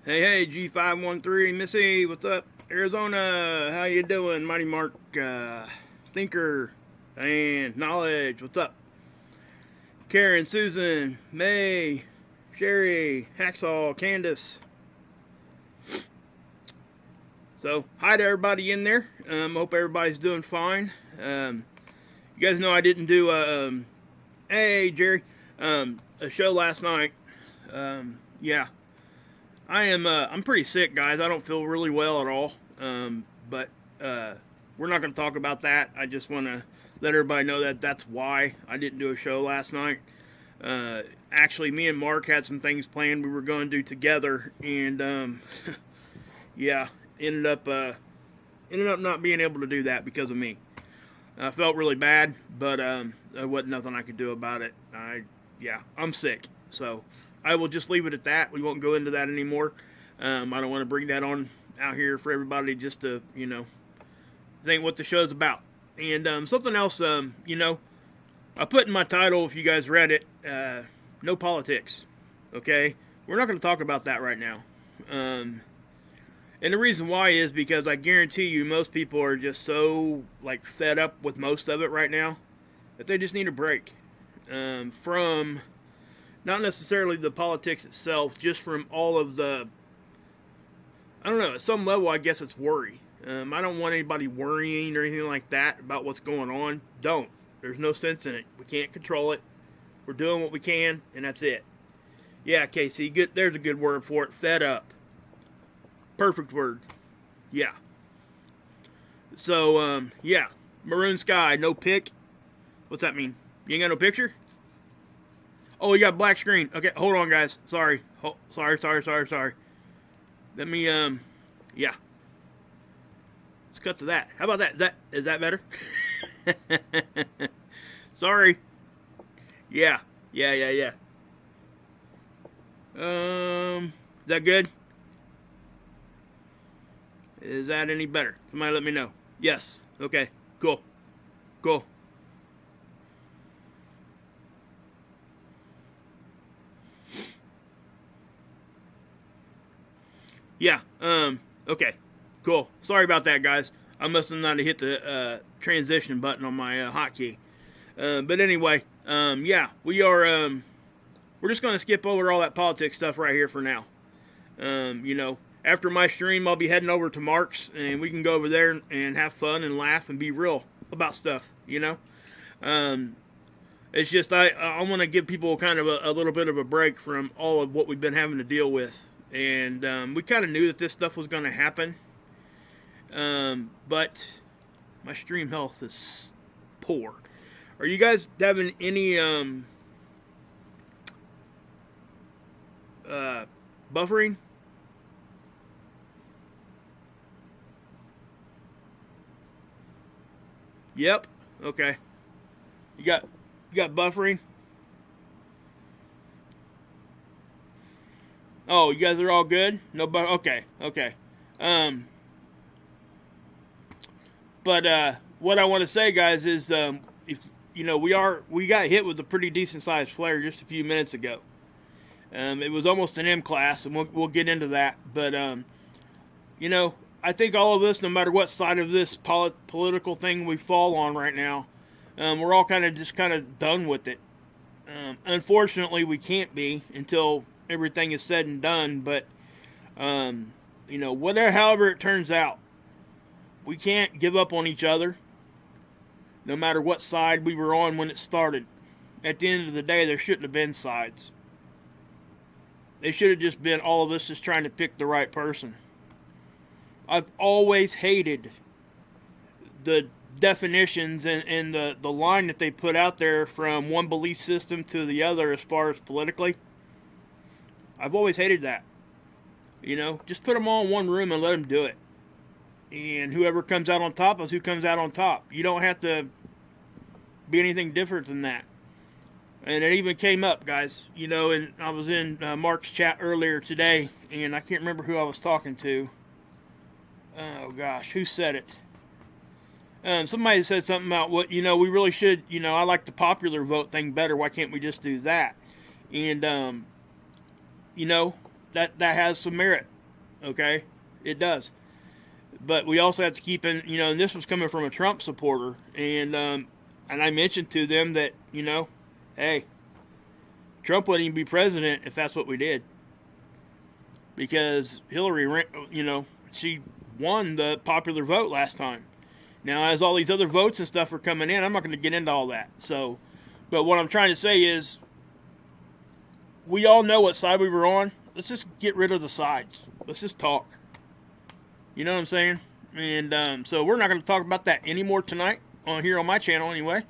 Hey, G513, Missy, what's up? Arizona, how you doing? Mighty Mark, Thinker, and Knowledge, what's up? Karen, Susan, May, Sherry, Hacksaw, Candace. So, hi to everybody in there. Hope everybody's doing fine. You guys know I didn't do hey, Jerry, a show last night. Yeah. I'm pretty sick, guys. I don't feel really well at all. But we're not going to talk about that. I just want to let everybody know that that's why I didn't do a show last night. Actually, me and Mark had some things planned we were going to do together, and yeah, ended up not being able to do that because of me. I felt really bad, but there wasn't nothing I could do about it. I'm sick, so I will just leave it at that. We won't go into that anymore. I don't want to bring that on out here for everybody just to, think what the show's about. And something else, I put in my title, if you guys read it, no politics. Okay? We're not going to talk about that right now. And the reason why is because I guarantee you most people are just so, fed up with most of it right now that they just need a break from not necessarily the politics itself, just from all of the, I don't know, at some level I guess it's worry. I don't want anybody worrying or anything like that about what's going on. Don't. There's no sense in it. We can't control it. We're doing what we can, and that's it. Yeah, Casey, there's a good word for it. Fed up. Perfect word. Yeah. So, yeah. Maroon sky, no pic. What's that mean? You ain't got no picture? Oh, you got black screen. Okay, hold on, guys. Sorry. Sorry. Let me, yeah. Let's cut to that. How about that? Is that better? Sorry. Yeah. Is that good? Is that any better? Somebody let me know. Yes. Okay. Cool. Yeah. Okay. Cool. Sorry about that, guys. I must have not hit the transition button on my hotkey. But anyway, yeah, we're just going to skip over all that politics stuff right here for now. After my stream, I'll be heading over to Mark's, and we can go over there and have fun and laugh and be real about stuff, It's just I want to give people kind of a little bit of a break from all of what we've been having to deal with. And we kind of knew that this stuff was going to happen. But my stream health is poor. Are you guys having any buffering? Yep. Okay. You got buffering? Oh, you guys are all good? No okay. But what I want to say, guys, is if we got hit with a pretty decent sized flare just a few minutes ago. It was almost an M class, and we'll get into that. But I think all of us, no matter what side of this political thing we fall on right now, we're all kind of done with it. Unfortunately, we can't be until everything is said and done. But however it turns out, we can't give up on each other, no matter what side we were on when it started. At the end of the day, there shouldn't have been sides. They should have just been all of us just trying to pick the right person. I've always hated the definitions and the line that they put out there from one belief system to the other as far as politically. I've always hated that. Just put them all in one room and let them do it. And whoever comes out on top is who comes out on top. You don't have to be anything different than that. And it even came up, guys. And I was in Mark's chat earlier today, and I can't remember who I was talking to. Oh, gosh, who said it? Somebody said something about what, we really should, I like the popular vote thing better. Why can't we just do that? And, that has some merit. Okay, it does. But we also have to keep in, and this was coming from a Trump supporter, and I mentioned to them that, hey, Trump wouldn't even be president if that's what we did, because Hillary, she won the popular vote last time. Now, as all these other votes and stuff are coming in, I'm not going to get into all that. So, but what I'm trying to say is, we all know what side we were on. Let's just get rid of the sides. Let's just talk. You know what I'm saying? And so we're not going to talk about that anymore tonight here on my channel anyway.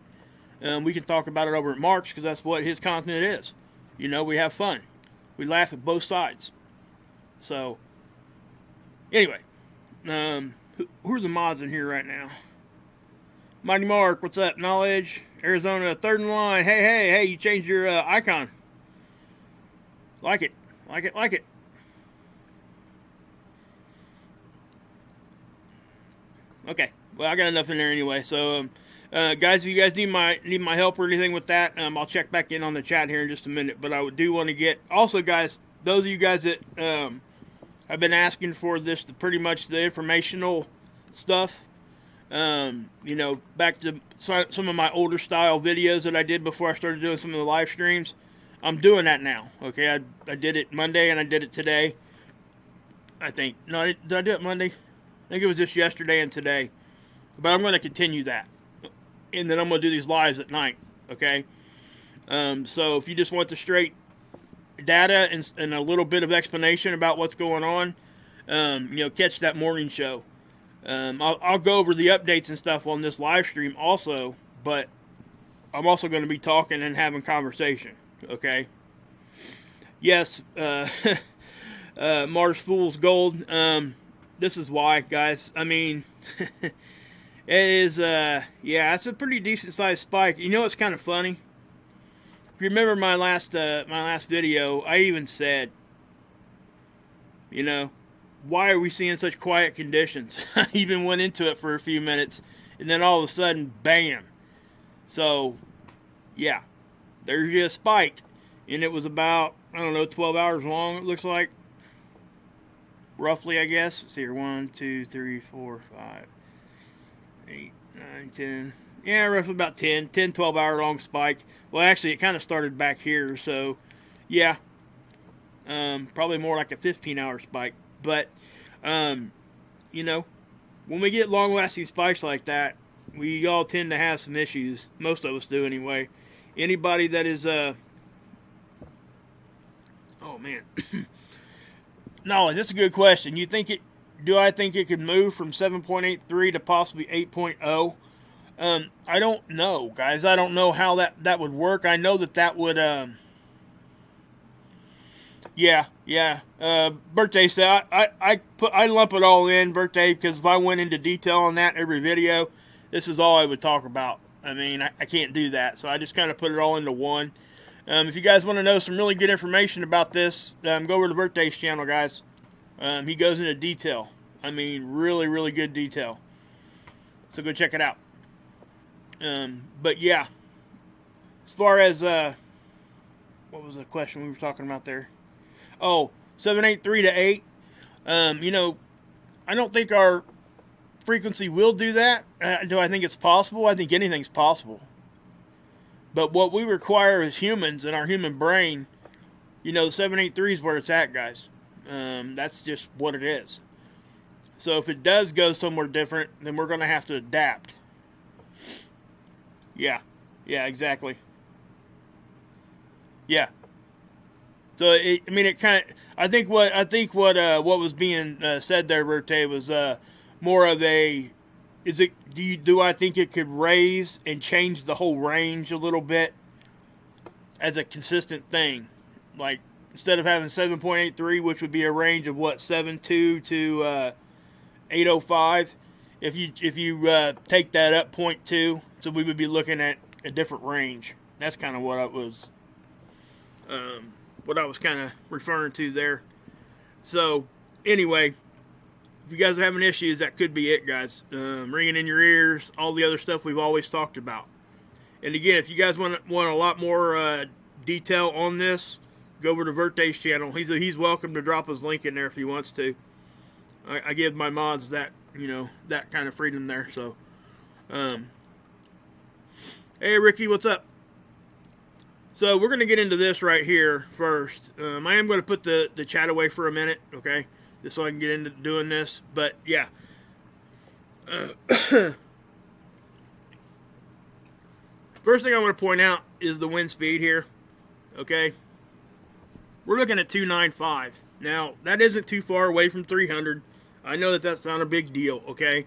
We can talk about it over at March, because that's what his content is. We have fun. We laugh at both sides. So, anyway, who are the mods in here right now? Mighty Mark, what's up? Knowledge, Arizona, third in line. Hey, you changed your icon. Like it. Okay, well, I got enough in there anyway. So, guys, if you guys need my help or anything with that, I'll check back in on the chat here in just a minute. But I do want to get, also, guys, those of you guys that have been asking for this, pretty much the informational stuff, back to some of my older style videos that I did before I started doing some of the live streams. I'm doing that now. Okay, I did it Monday and I did it today. I think. No, did I do it Monday? I think it was just yesterday and today. But I'm going to continue that. And then I'm going to do these lives at night. Okay? So if you just want the straight data and a little bit of explanation about what's going on, catch that morning show. I'll go over the updates and stuff on this live stream also, but I'm also going to be talking and having conversation. Okay? Yes, Mars Fool's Gold. This is why, guys. I mean, it is, it's a pretty decent sized spike. You know, it's kind of funny. If you remember my last video, I even said, why are we seeing such quiet conditions? I even went into it for a few minutes, and then all of a sudden, bam. So, yeah, there's your spike, and it was about, 12 hours long, it looks like. Roughly, I guess. Let's see here. 1, 2, 3, 4, 5, 8, 9, 10. Yeah, roughly about 10, 12 hour long spike. Well, actually, it kind of started back here, so yeah. Probably more like a 15-hour spike. But, when we get long-lasting spikes like that, we all tend to have some issues. Most of us do, anyway. Anybody that is, oh, man. No, that's a good question. Do I think it could move from 7.83 to possibly 8.0? I don't know, guys. I don't know how that would work. I know that would, Birthday said, I lump it all in, Birthday, because if I went into detail on that every video, this is all I would talk about. I mean, I can't do that, so I just kind of put it all into one. If you guys want to know some really good information about this, go over to Birthday's channel, guys. He goes into detail. I mean, really, really good detail. So go check it out. But yeah, as far as, what was the question we were talking about there? Oh, 783 to 8. I don't think our frequency will do that. Do I think it's possible? I think anything's possible. But what we require as humans in our human brain, the 783 is where it's at, guys. That's just what it is. So if it does go somewhere different, then we're going to have to adapt. Yeah, exactly. Yeah. So it kind of. I think what was being said there, Berté, was more of a. Is it? Do I think it could raise and change the whole range a little bit as a consistent thing? Like instead of having 7.83, which would be a range of what 7.2 to 8.05. If you take that up 0.2, so we would be looking at a different range. That's kind of what I was kind of referring to there. So anyway, if you guys are having issues, that could be it, guys. Ringing in your ears, all the other stuff we've always talked about. And again, if you guys want a lot more detail on this, go over to Verte's channel. He's welcome to drop his link in there if he wants to. I give my mods that, that kind of freedom there. So, hey Ricky, what's up? So we're going to get into this right here first. I am going to put the chat away for a minute, okay? Just so I can get into doing this. But yeah. First thing I want to point out is the wind speed here, okay? We're looking at 295. Now, that isn't too far away from 300. I know that that's not a big deal, okay?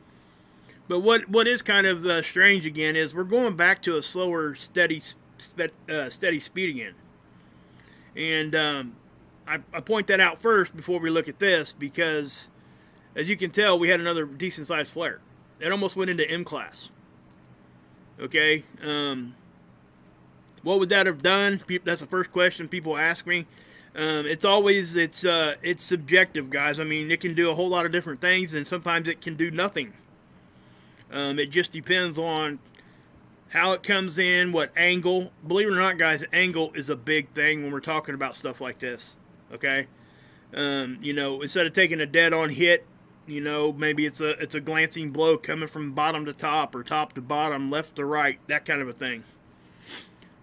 But what is kind of strange again is we're going back to a slower, steady speed again. And I point that out first before we look at this because, as you can tell, we had another decent-sized flare. It almost went into M class. Okay, what would that have done? That's the first question people ask me. It's subjective, guys. I mean, it can do a whole lot of different things, and sometimes it can do nothing. It just depends on how it comes in, what angle. Believe it or not, guys, angle is a big thing when we're talking about stuff like this. Okay, instead of taking a dead-on hit, maybe it's a glancing blow coming from bottom to top or top to bottom, left to right, that kind of a thing.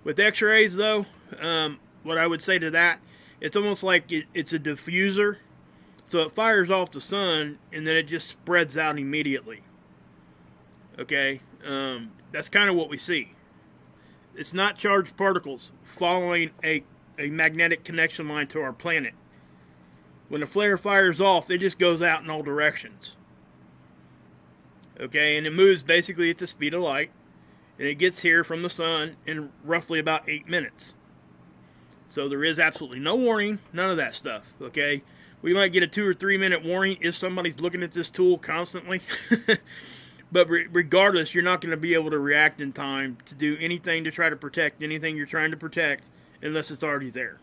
With X-rays, though, what I would say to that, it's almost like it's a diffuser. So it fires off the sun, and then it just spreads out immediately. Okay? That's kind of what we see. It's not charged particles following a magnetic connection line to our planet. When the flare fires off, it just goes out in all directions. Okay, and it moves basically at the speed of light. And it gets here from the sun in roughly about 8 minutes. So there is absolutely no warning, none of that stuff. Okay, we might get a 2 or 3 minute warning if somebody's looking at this tool constantly. But regardless, you're not going to be able to react in time to do anything to try to protect anything you're trying to protect unless it's already there.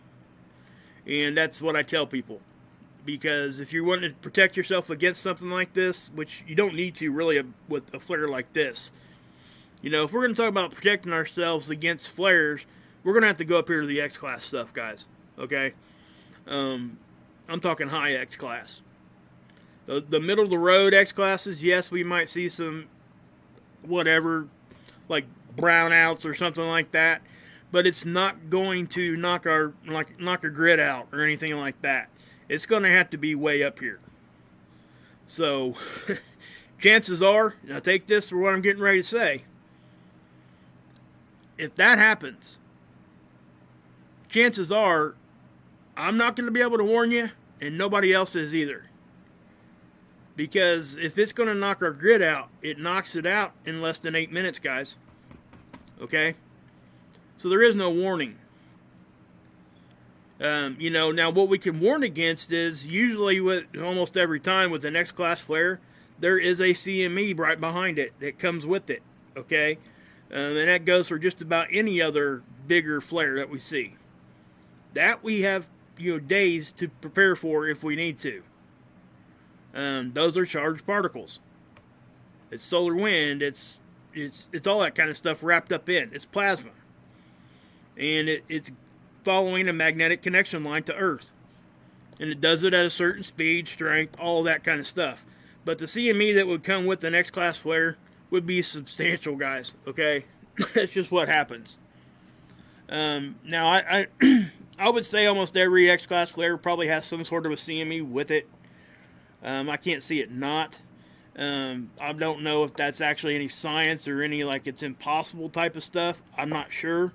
And that's what I tell people. Because if you're wanting to protect yourself against something like this, which you don't need to really with a flare like this, if we're going to talk about protecting ourselves against flares, we're going to have to go up here to the X-class stuff, guys. Okay? I'm talking high X-class. The middle of the road X-classes, yes, we might see some whatever, like brownouts or something like that, but it's not going to knock our grid out or anything like that. It's going to have to be way up here. So, chances are, now take this for what I'm getting ready to say. If that happens, chances are I'm not going to be able to warn you, and nobody else is either. Because if it's going to knock our grid out, it knocks it out in less than 8 minutes, guys. Okay? So there is no warning. Now what we can warn against is usually with almost every time with an X-class flare, there is a CME right behind it that comes with it, okay? And that goes for just about any other bigger flare that we see. That we have, days to prepare for if we need to. Those are charged particles. It's solar wind. It's all that kind of stuff wrapped up in. It's plasma, and it's following a magnetic connection line to Earth. And it does it at a certain speed, strength, all that kind of stuff. But the CME that would come with an X-class flare would be substantial, guys, okay? That's just what happens. Now, I would say almost every X-class flare probably has some sort of a CME with it. I can't see it not. I don't know if that's actually any science or any, it's impossible type of stuff. I'm not sure.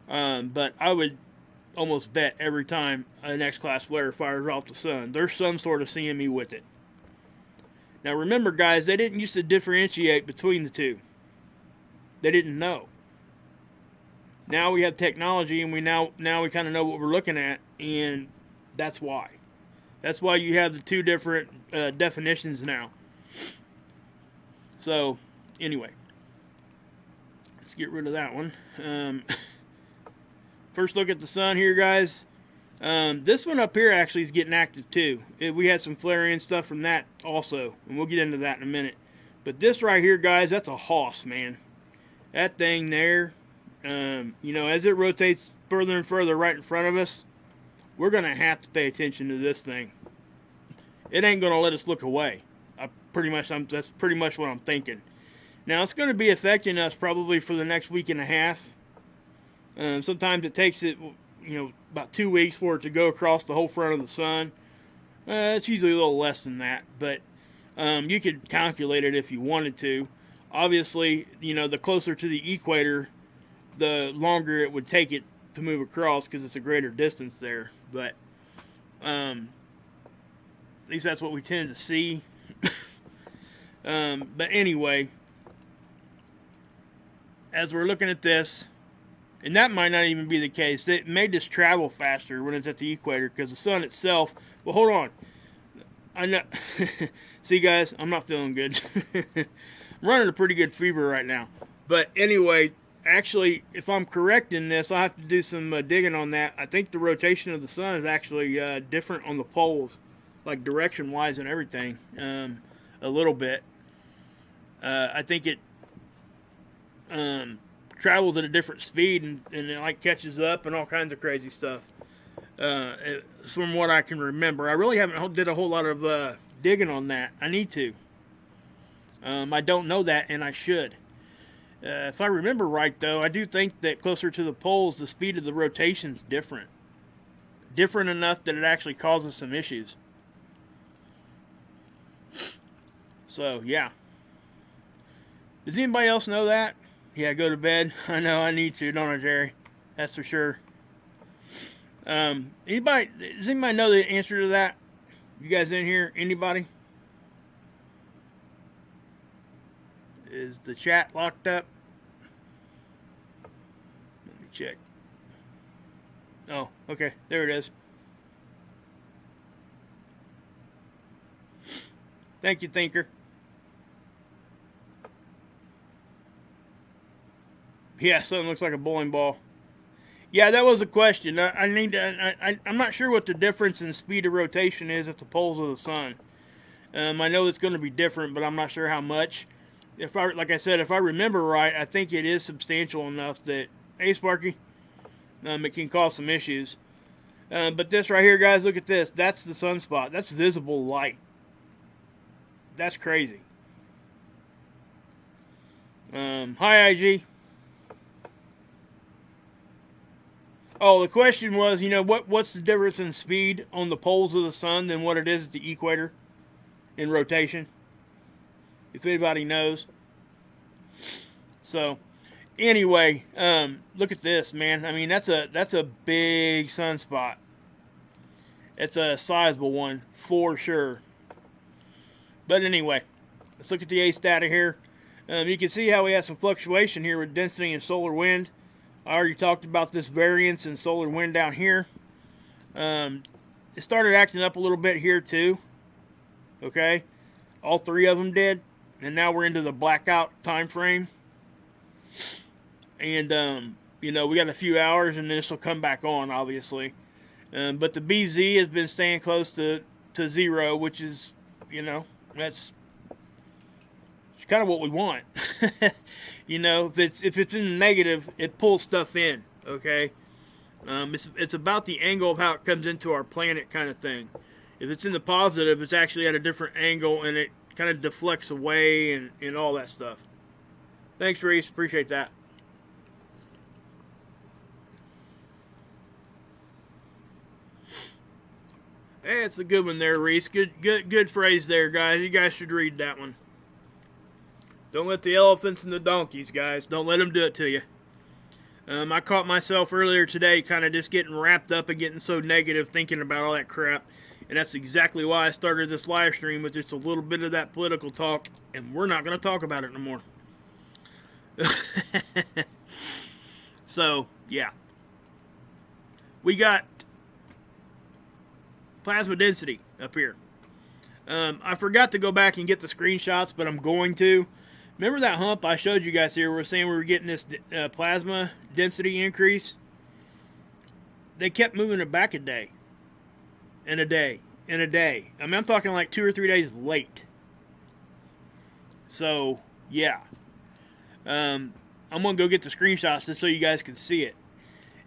But I would almost bet every time an X-class flare fires off the sun, there's some sort of CME with it. Now remember, guys, they didn't used to differentiate between the two. They didn't know. Now we have technology, and we now we kind of know what we're looking at, and that's why. That's why you have the two different definitions now. So, anyway, let's get rid of that one. First look at the sun here, guys. This one up here actually is getting active too. We had some flaring stuff from that also, and we'll get into that in a minute. But this right here, guys, that's a hoss, man. That thing there, as it rotates further and further right in front of us, we're going to have to pay attention to this thing. it ain't going to let us look away. That's pretty much what I'm thinking. Now, it's going to be affecting us probably for the next week and a half. Sometimes it takes it, about 2 weeks for it to go across the whole front of the sun. It's usually a little less than that, but you could calculate it if you wanted to. Obviously, the closer to the equator, the longer it would take it to move across because it's a greater distance there. But at least that's what we tend to see. But anyway, as we're looking at this, and that might not even be the case. It may just travel faster when it's at the equator because the sun itself. Well, hold on. I know. See, guys, I'm not feeling good. I'm running a pretty good fever right now. But anyway, actually, if I'm correct in this, I'll have to do some digging on that. I think the rotation of the sun is actually different on the poles, like direction-wise and everything, a little bit. I think it travels at a different speed and it like catches up and all kinds of crazy stuff. From what I can remember, I really haven't did a whole lot of digging on that. I need to. I don't know that, and I should. If I remember right, though, I do think that closer to the poles, the speed of the rotation is different. Different enough that it actually causes some issues. So, yeah. Does anybody else know that? Yeah, go to bed. I know I need to, don't I, Jerry? That's for sure. Does anybody know the answer to that? You guys in here? Anybody? Is the chat locked up? Let me check. Oh, okay. There it is. Thank you, Thinker. Yeah, something looks like a bowling ball. Yeah, that was a question. I'm not sure what the difference in speed of rotation is at the poles of the sun. I know it's going to be different, but I'm not sure how much. Like I said, if I remember right, I think it is substantial enough that, hey, Sparky, it can cause some issues. But this right here, guys, look at this. That's the sunspot. That's visible light. That's crazy. Hi, IG. Oh, the question was, what's the difference in speed on the poles of the sun than what it is at the equator in rotation? If anybody knows. So, anyway, look at this, man. I mean, that's a big sunspot. It's a sizable one for sure. But anyway, let's look at the ACE data here. You can see how we have some fluctuation here with density and solar wind. I already talked about this variance in solar wind down here. It started acting up a little bit here too. Okay, all three of them did, and now we're into the blackout time frame. And we got a few hours, and then this will come back on, obviously. But the BZ has been staying close to zero, which is, that's kind of what we want. If it's in the negative, it pulls stuff in. Okay, it's about the angle of how it comes into our planet, kind of thing. If it's in the positive, it's actually at a different angle, and it kind of deflects away and all that stuff. Thanks, Reese. Appreciate that. Hey, it's a good one there, Reese. Good phrase there, guys. You guys should read that one. Don't let the elephants and the donkeys, guys. Don't let them do it to you. I caught myself earlier today kind of just getting wrapped up and getting so negative thinking about all that crap. And that's exactly why I started this live stream with just a little bit of that political talk. And we're not going to talk about it no more. So, yeah. We got plasma density up here. I forgot to go back and get the screenshots, but I'm going to. Remember that hump I showed you guys here? We're saying we were getting this plasma density increase. They kept moving it back a day. And a day. And a day. I mean, I'm talking like 2 or 3 days late. So, yeah. I'm going to go get the screenshots just so you guys can see it.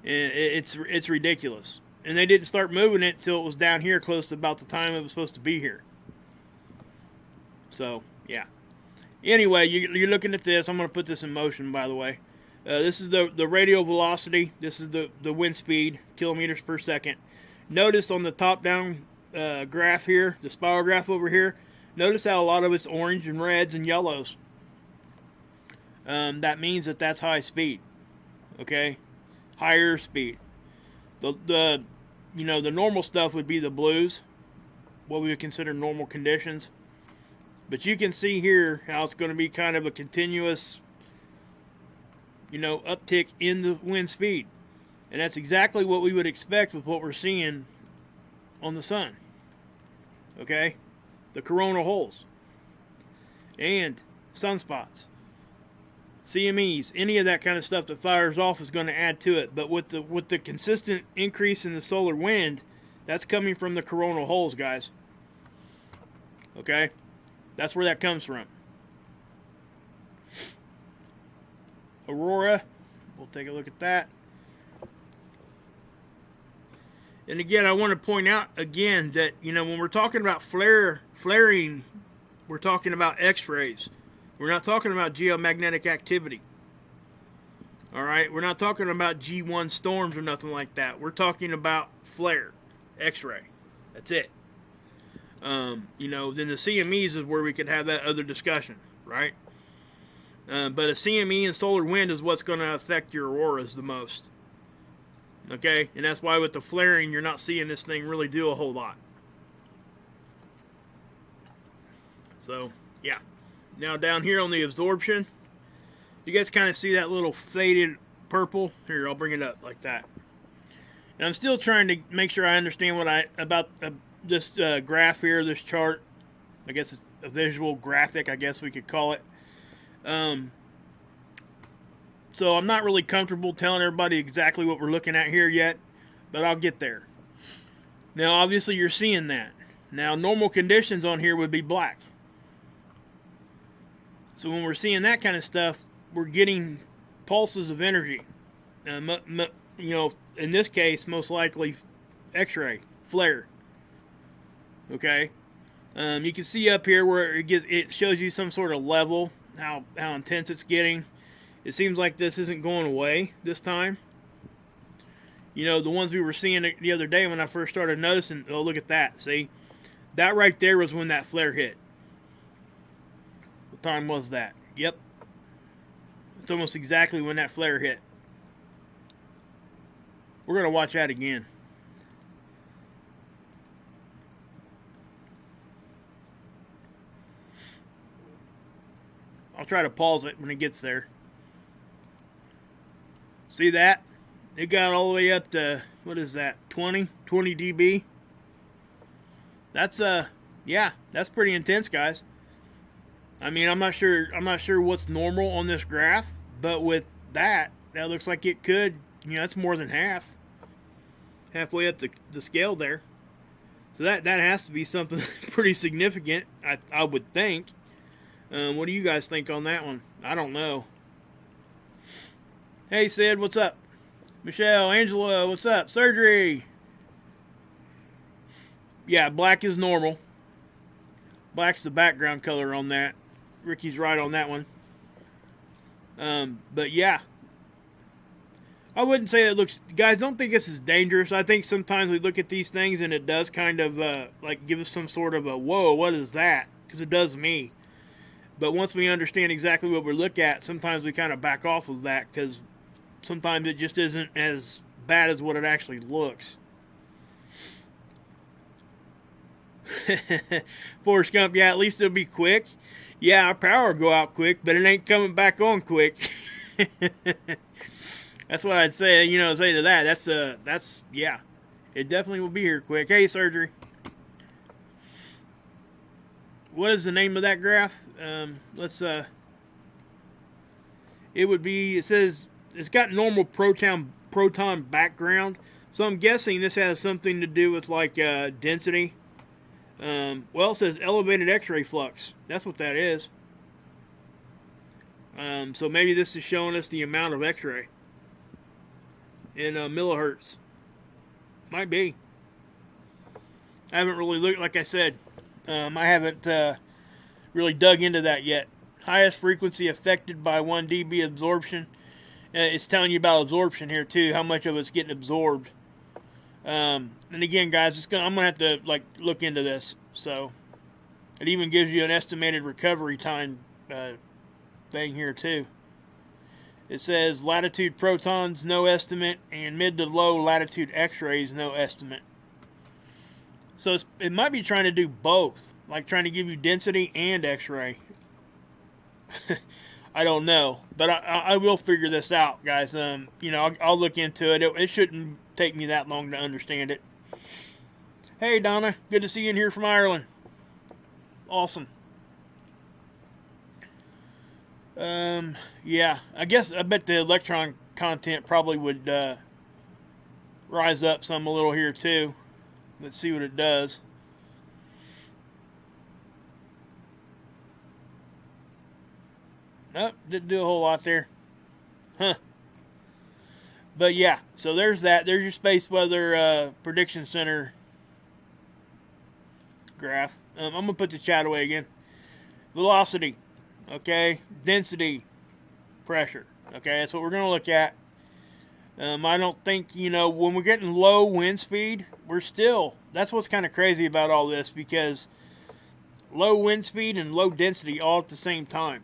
It's ridiculous. and they didn't start moving it till it was down here close to about the time it was supposed to be here. So, yeah. Anyway, you're looking at this. I'm going to put this in motion, by the way. This is the radial velocity. This is the wind speed, kilometers per second. Notice on the top-down graph here, the spiral graph over here, notice how a lot of it's orange and reds and yellows. That means that that's high speed. Okay? Higher speed. The normal stuff would be the blues, what we would consider normal conditions. But you can see here how it's going to be kind of a continuous, uptick in the wind speed. And that's exactly what we would expect with what we're seeing on the sun. Okay? The coronal holes. And sunspots. CMEs, any of that kind of stuff that fires off is going to add to it. But with the consistent increase in the solar wind, that's coming from the coronal holes, guys. Okay? That's where that comes from. Aurora, we'll take a look at that. And again, I want to point out again that, when we're talking about flaring, we're talking about X-rays. We're not talking about geomagnetic activity. All right? We're not talking about G1 storms or nothing like that. We're talking about flare, X-ray. That's it. Then the CMEs is where we could have that other discussion, right? But a CME and solar wind is what's going to affect your auroras the most. Okay? And that's why with the flaring, you're not seeing this thing really do a whole lot. So, yeah. Now down here on the absorption, you guys kind of see that little faded purple. Here, I'll bring it up like that. And I'm still trying to make sure I understand about this graph here, this chart. I guess it's a visual graphic, I guess we could call it. So I'm not really comfortable telling everybody exactly what we're looking at here yet, but I'll get there. Now, obviously, you're seeing that. Now, normal conditions on here would be black. So when we're seeing that kind of stuff, we're getting pulses of energy. In this case, most likely X-ray, flare. Okay? You can see up here where it shows you some sort of level, how intense it's getting. It seems like this isn't going away this time. The ones we were seeing the other day when I first started noticing, oh, look at that, see? That right there was when that flare hit. What time was that? Yep. It's almost exactly when that flare hit. We're going to watch that again. I'll try to pause it when it gets there. See that? It got all the way up to, what is that, 20 dB? That's, yeah, that's pretty intense, guys. I mean, I'm not sure what's normal on this graph, but with that looks like it could, that's more than halfway up the scale there. So that has to be something pretty significant, I would think. What do you guys think on that one? I don't know. Hey, Sid, what's up? Michelle, Angela, what's up? Surgery. Yeah, black is normal. Black's the background color on that. Ricky's right on that one. But yeah. I wouldn't say it looks... Guys, don't think this is dangerous. I think sometimes we look at these things and it does kind of give us some sort of a, whoa, what is that? Because it does me. But once we understand exactly what we're looking at, sometimes we kind of back off of that because sometimes it just isn't as bad as what it actually looks. Forrest Gump, yeah, at least it'll be quick. Yeah, our power will go out quick, but it ain't coming back on quick. That's what I'd say, say to that. That's, yeah. It definitely will be here quick. Hey, Surgery. What is the name of that graph? It says, it's got normal proton background. So I'm guessing this has something to do with, density. Well, it says elevated X-ray flux. That's what that is. So maybe this is showing us the amount of X-ray in millihertz. Might be. I haven't really looked, like I said. I haven't really dug into that yet. Highest frequency affected by 1 dB absorption. It's telling you about absorption here too, how much of it's getting absorbed. And again, guys, I'm gonna have to look into this. So it even gives you an estimated recovery time thing here too. It says latitude protons, no estimate, and mid to low latitude X-rays, no estimate. So it might be trying to do both, like trying to give you density and X-ray. I don't know, but I will figure this out, guys. I'll look into it. It shouldn't take me that long to understand it. Hey, Donna, good to see you in here from Ireland. Awesome. Yeah, I bet the electron content probably would rise up some a little here too. Let's see what it does. Nope, didn't do a whole lot there. Huh. But yeah, so there's that. There's your space weather prediction center graph. I'm going to put the chat away again. Velocity, okay, density, pressure, okay, that's what we're going to look at. I don't think, when we're getting low wind speed, that's what's kind of crazy about all this, because low wind speed and low density all at the same time.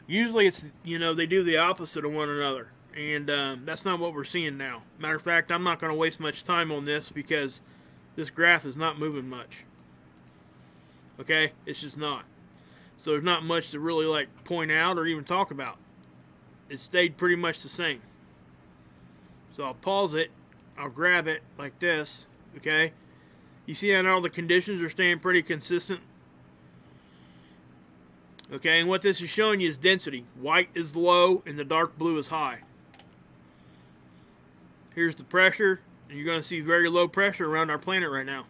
Usually it's, they do the opposite of one another, and that's not what we're seeing now. Matter of fact, I'm not going to waste much time on this because this graph is not moving much. Okay, it's just not. So there's not much to really point out or even talk about. It stayed pretty much the same. So I'll pause it. I'll grab it like this. Okay, you see how all the conditions are staying pretty consistent. Okay, and what this is showing you is density. White is low and the dark blue is high. Here's the pressure, and you're going to see very low pressure around our planet right now.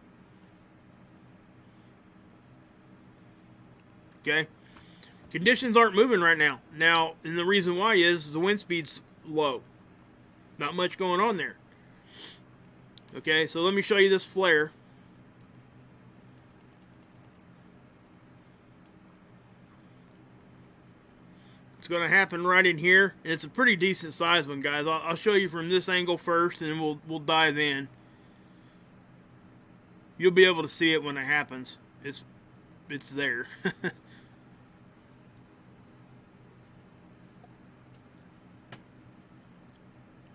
Okay, conditions aren't moving right now. Now, and the reason why is the wind speed's low. Not much going on there. Okay, so let me show you this flare. It's going to happen right in here, and it's a pretty decent sized one, guys. I'll show you from this angle first, and then we'll dive in. You'll be able to see it when it happens. It's there.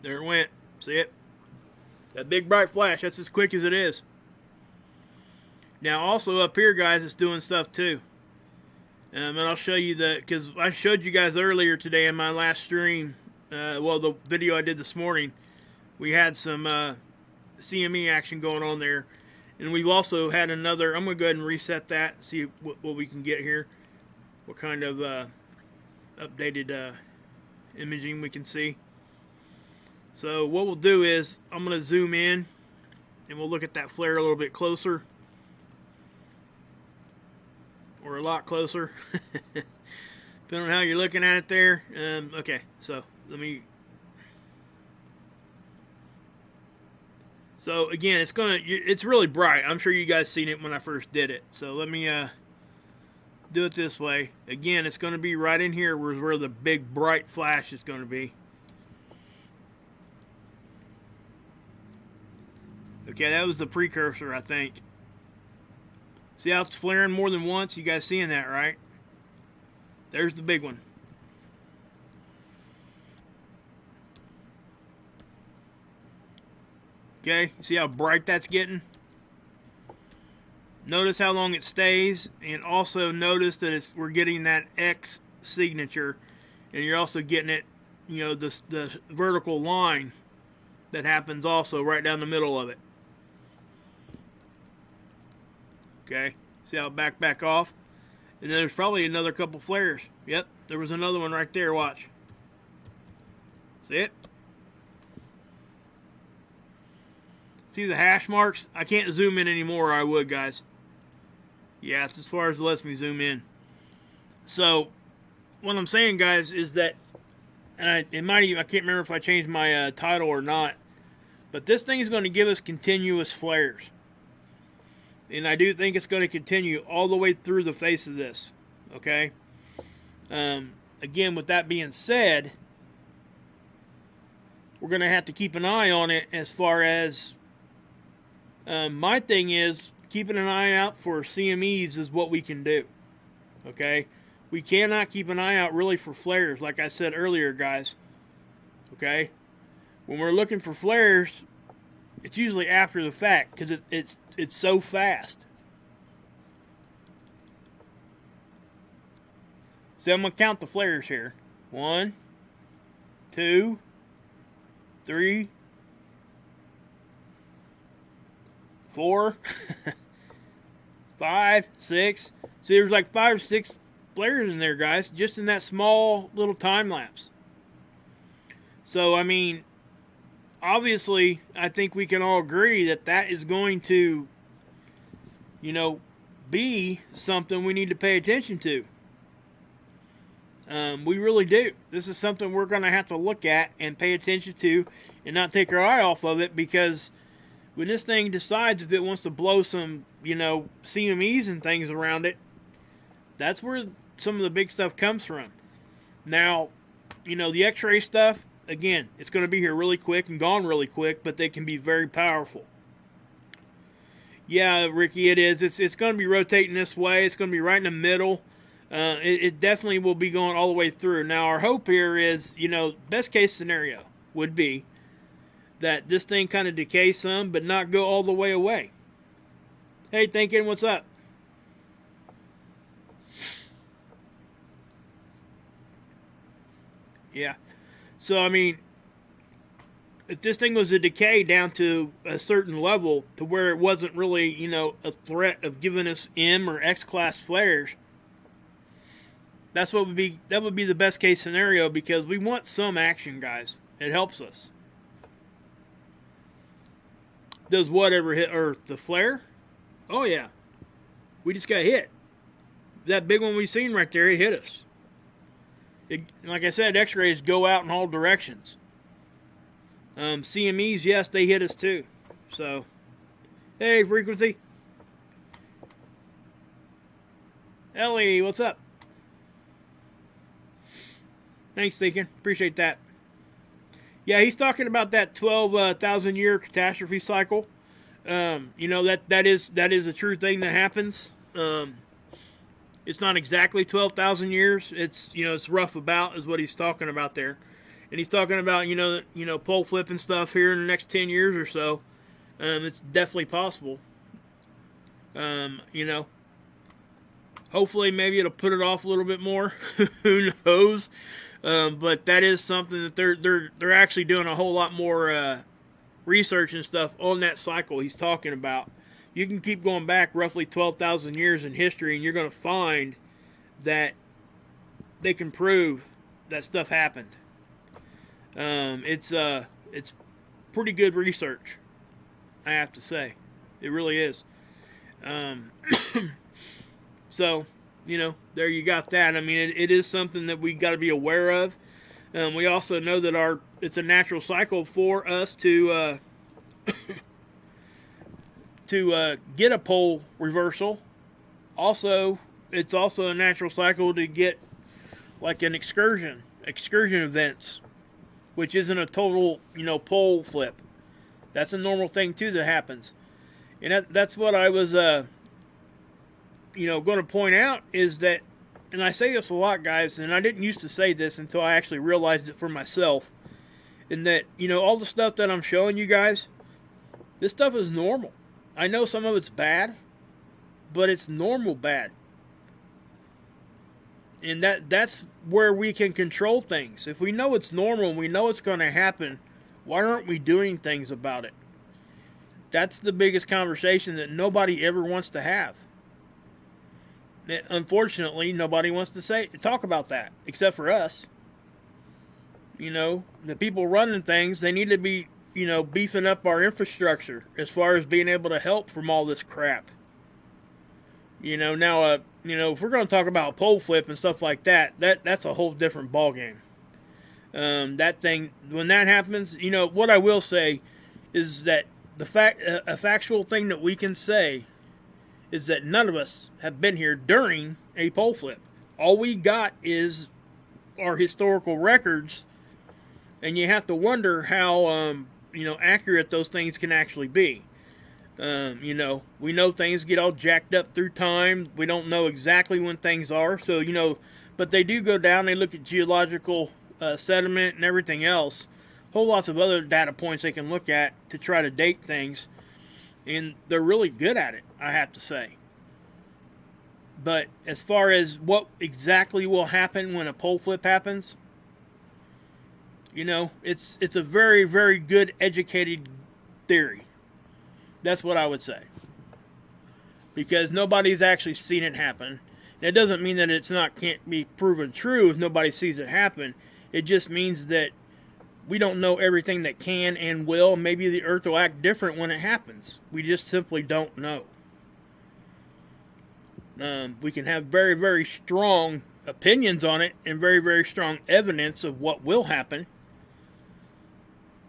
There it went. See it? That big bright flash. That's as quick as it is. Now, also up here, guys, it's doing stuff too. And I'll show you because I showed you guys earlier today in my last stream, the video I did this morning, we had some CME action going on there. And we've also had another, I'm going to go ahead and reset that, see what we can get here. What kind of updated imaging we can see. So what we'll do is, I'm going to zoom in, and we'll look at that flare a little bit closer. Or a lot closer. Depending on how you're looking at it there. Okay, so So again, it's really bright. I'm sure you guys seen it when I first did it. So let me do it this way. Again, it's going to be right in here where the big bright flash is going to be. Okay, that was the precursor, I think. See how it's flaring more than once? You guys seeing that, right? There's the big one. Okay, see how bright that's getting? Notice how long it stays, and also notice that we're getting that X signature, and you're also getting it, the vertical line that happens also right down the middle of it. Okay, see how it back off? And then there's probably another couple flares. Yep, there was another one right there, watch. See it? See the hash marks? I can't zoom in anymore, or I would, guys. Yeah, it's as far as it lets me zoom in. So, what I'm saying, guys, is that, and I can't remember if I changed my title or not, But this thing is going to give us continuous flares. And I do think it's going to continue all the way through the face of this. Okay? Again, with that being said, we're going to have to keep an eye on it as far as... my thing is, keeping an eye out for CMEs is what we can do. Okay? We cannot keep an eye out really for flares, like I said earlier, guys. Okay? When we're looking for flares, it's usually after the fact because it's so fast. So I'm going to count the flares here. 1, 2, 3, 4, 5, 6. See, there's like 5 or 6 flares in there, guys, just in that small little time lapse. So, I mean, obviously, I think we can all agree that that is going to, you know, be something we need to pay attention to. We really do. This is something we're going to have to look at and pay attention to and not take our eye off of it, because when this thing decides if it wants to blow some, you know, CMEs and things around it, that's where some of the big stuff comes from. Now, you know, the X-ray stuff, again, it's going to be here really quick and gone really quick, but they can be very powerful. Yeah, Ricky, it is. It's going to be rotating this way. It's going to be right in the middle. It definitely will be going all the way through. Now, our hope here is, you know, best case scenario would be that this thing kind of decays some, but not go all the way away. Hey, Thinking, what's up? Yeah. So, I mean, if this thing was to decay down to a certain level to where it wasn't really, you know, a threat of giving us M or X class flares, that would be the best case scenario, because we want some action, guys. It helps us. Does whatever hit Earth? The flare? Oh yeah. We just got hit. That big one we seen right there, it hit us. Like I said, X-rays go out in all directions. CMEs, yes, they hit us too. So, hey, Frequency. Ellie, what's up? Thanks, Deacon. Appreciate that. Yeah, he's talking about that 12,000 year catastrophe cycle. You know, that is a true thing that happens. It's not exactly 12,000 years. It's, you know, it's rough about is what he's talking about there. And he's talking about, you know, pole flipping stuff here in the next 10 years or so. It's definitely possible. You know, hopefully maybe it'll put it off a little bit more. Who knows? But that is something that they're actually doing a whole lot more research and stuff on that cycle he's talking about. You can keep going back roughly 12,000 years in history, and you're going to find that they can prove that stuff happened. It's pretty good research, I have to say. It really is. So, you know, there you got that. I mean, it is something that we got to be aware of. We also know that it's a natural cycle for us to get a pole reversal. Also, it's also a natural cycle to get like an excursion events, which isn't a total, you know, pole flip. That's a normal thing too that happens. And that's what I was you know, going to point out is that, and I say this a lot, guys, and I didn't used to say this until I actually realized it for myself, in that, you know, all the stuff that I'm showing you guys, this stuff is normal. I know some of it's bad, but it's normal bad. And that's where we can control things. If we know it's normal and we know it's going to happen, why aren't we doing things about it? That's the biggest conversation that nobody ever wants to have. Unfortunately, nobody wants to talk about that, except for us. You know, the people running things, they need to be, you know, beefing up our infrastructure as far as being able to help from all this crap. You know, now, you know, if we're going to talk about pole flip and stuff like that, that's a whole different ballgame. That thing, when that happens, you know, what I will say is that a factual thing that we can say is that none of us have been here during a pole flip. All we got is our historical records, and you have to wonder how accurate those things can actually be. We know things get all jacked up through time. We don't know exactly when things are. So, but they do go down. They look at geological sediment and everything else. Whole lots of other data points they can look at to try to date things. And they're really good at it, I have to say. But as far as what exactly will happen when a pole flip happens, it's a very, very good educated theory. That's what I would say. Because nobody's actually seen it happen. And it doesn't mean that can't be proven true if nobody sees it happen. It just means that we don't know everything that can and will. Maybe the Earth will act different when it happens. We just simply don't know. We can have very, very strong opinions on it and very, very strong evidence of what will happen.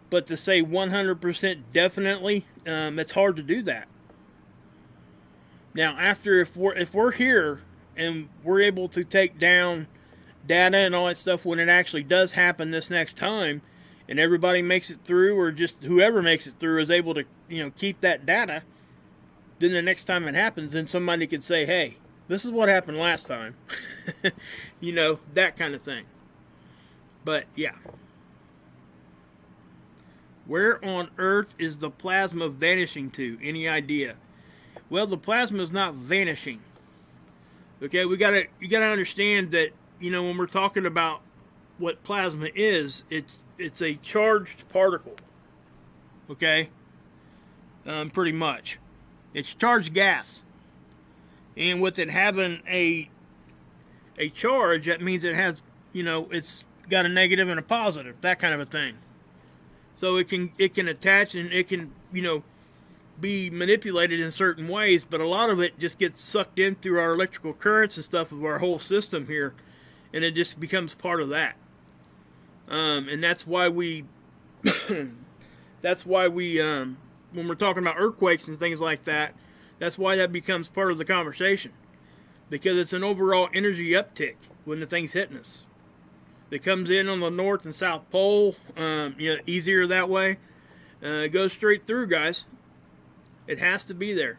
But to say 100% definitely, it's hard to do that. Now, if we're here and we're able to take down data and all that stuff when it actually does happen this next time, and everybody makes it through, or just whoever makes it through is able to keep that data, then the next time it happens, then somebody could say, hey, this is what happened last time. That kind of thing. But yeah. Where on earth is the plasma vanishing to? Any idea? Well, the plasma is not vanishing. Okay, you gotta understand that when we're talking about what plasma is, it's a charged particle. Okay, pretty much, it's charged gas, and with it having a charge, that means it has it's got a negative and a positive, that kind of a thing. So it can attach, and it can be manipulated in certain ways, but a lot of it just gets sucked in through our electrical currents and stuff of our whole system here, and it just becomes part of that. And that's why we when we're talking about earthquakes and things like that, that's why that becomes part of the conversation, because it's an overall energy uptick when the thing's hitting us. It comes in on the north and south pole, easier that way. It goes straight through, guys. It has to be there.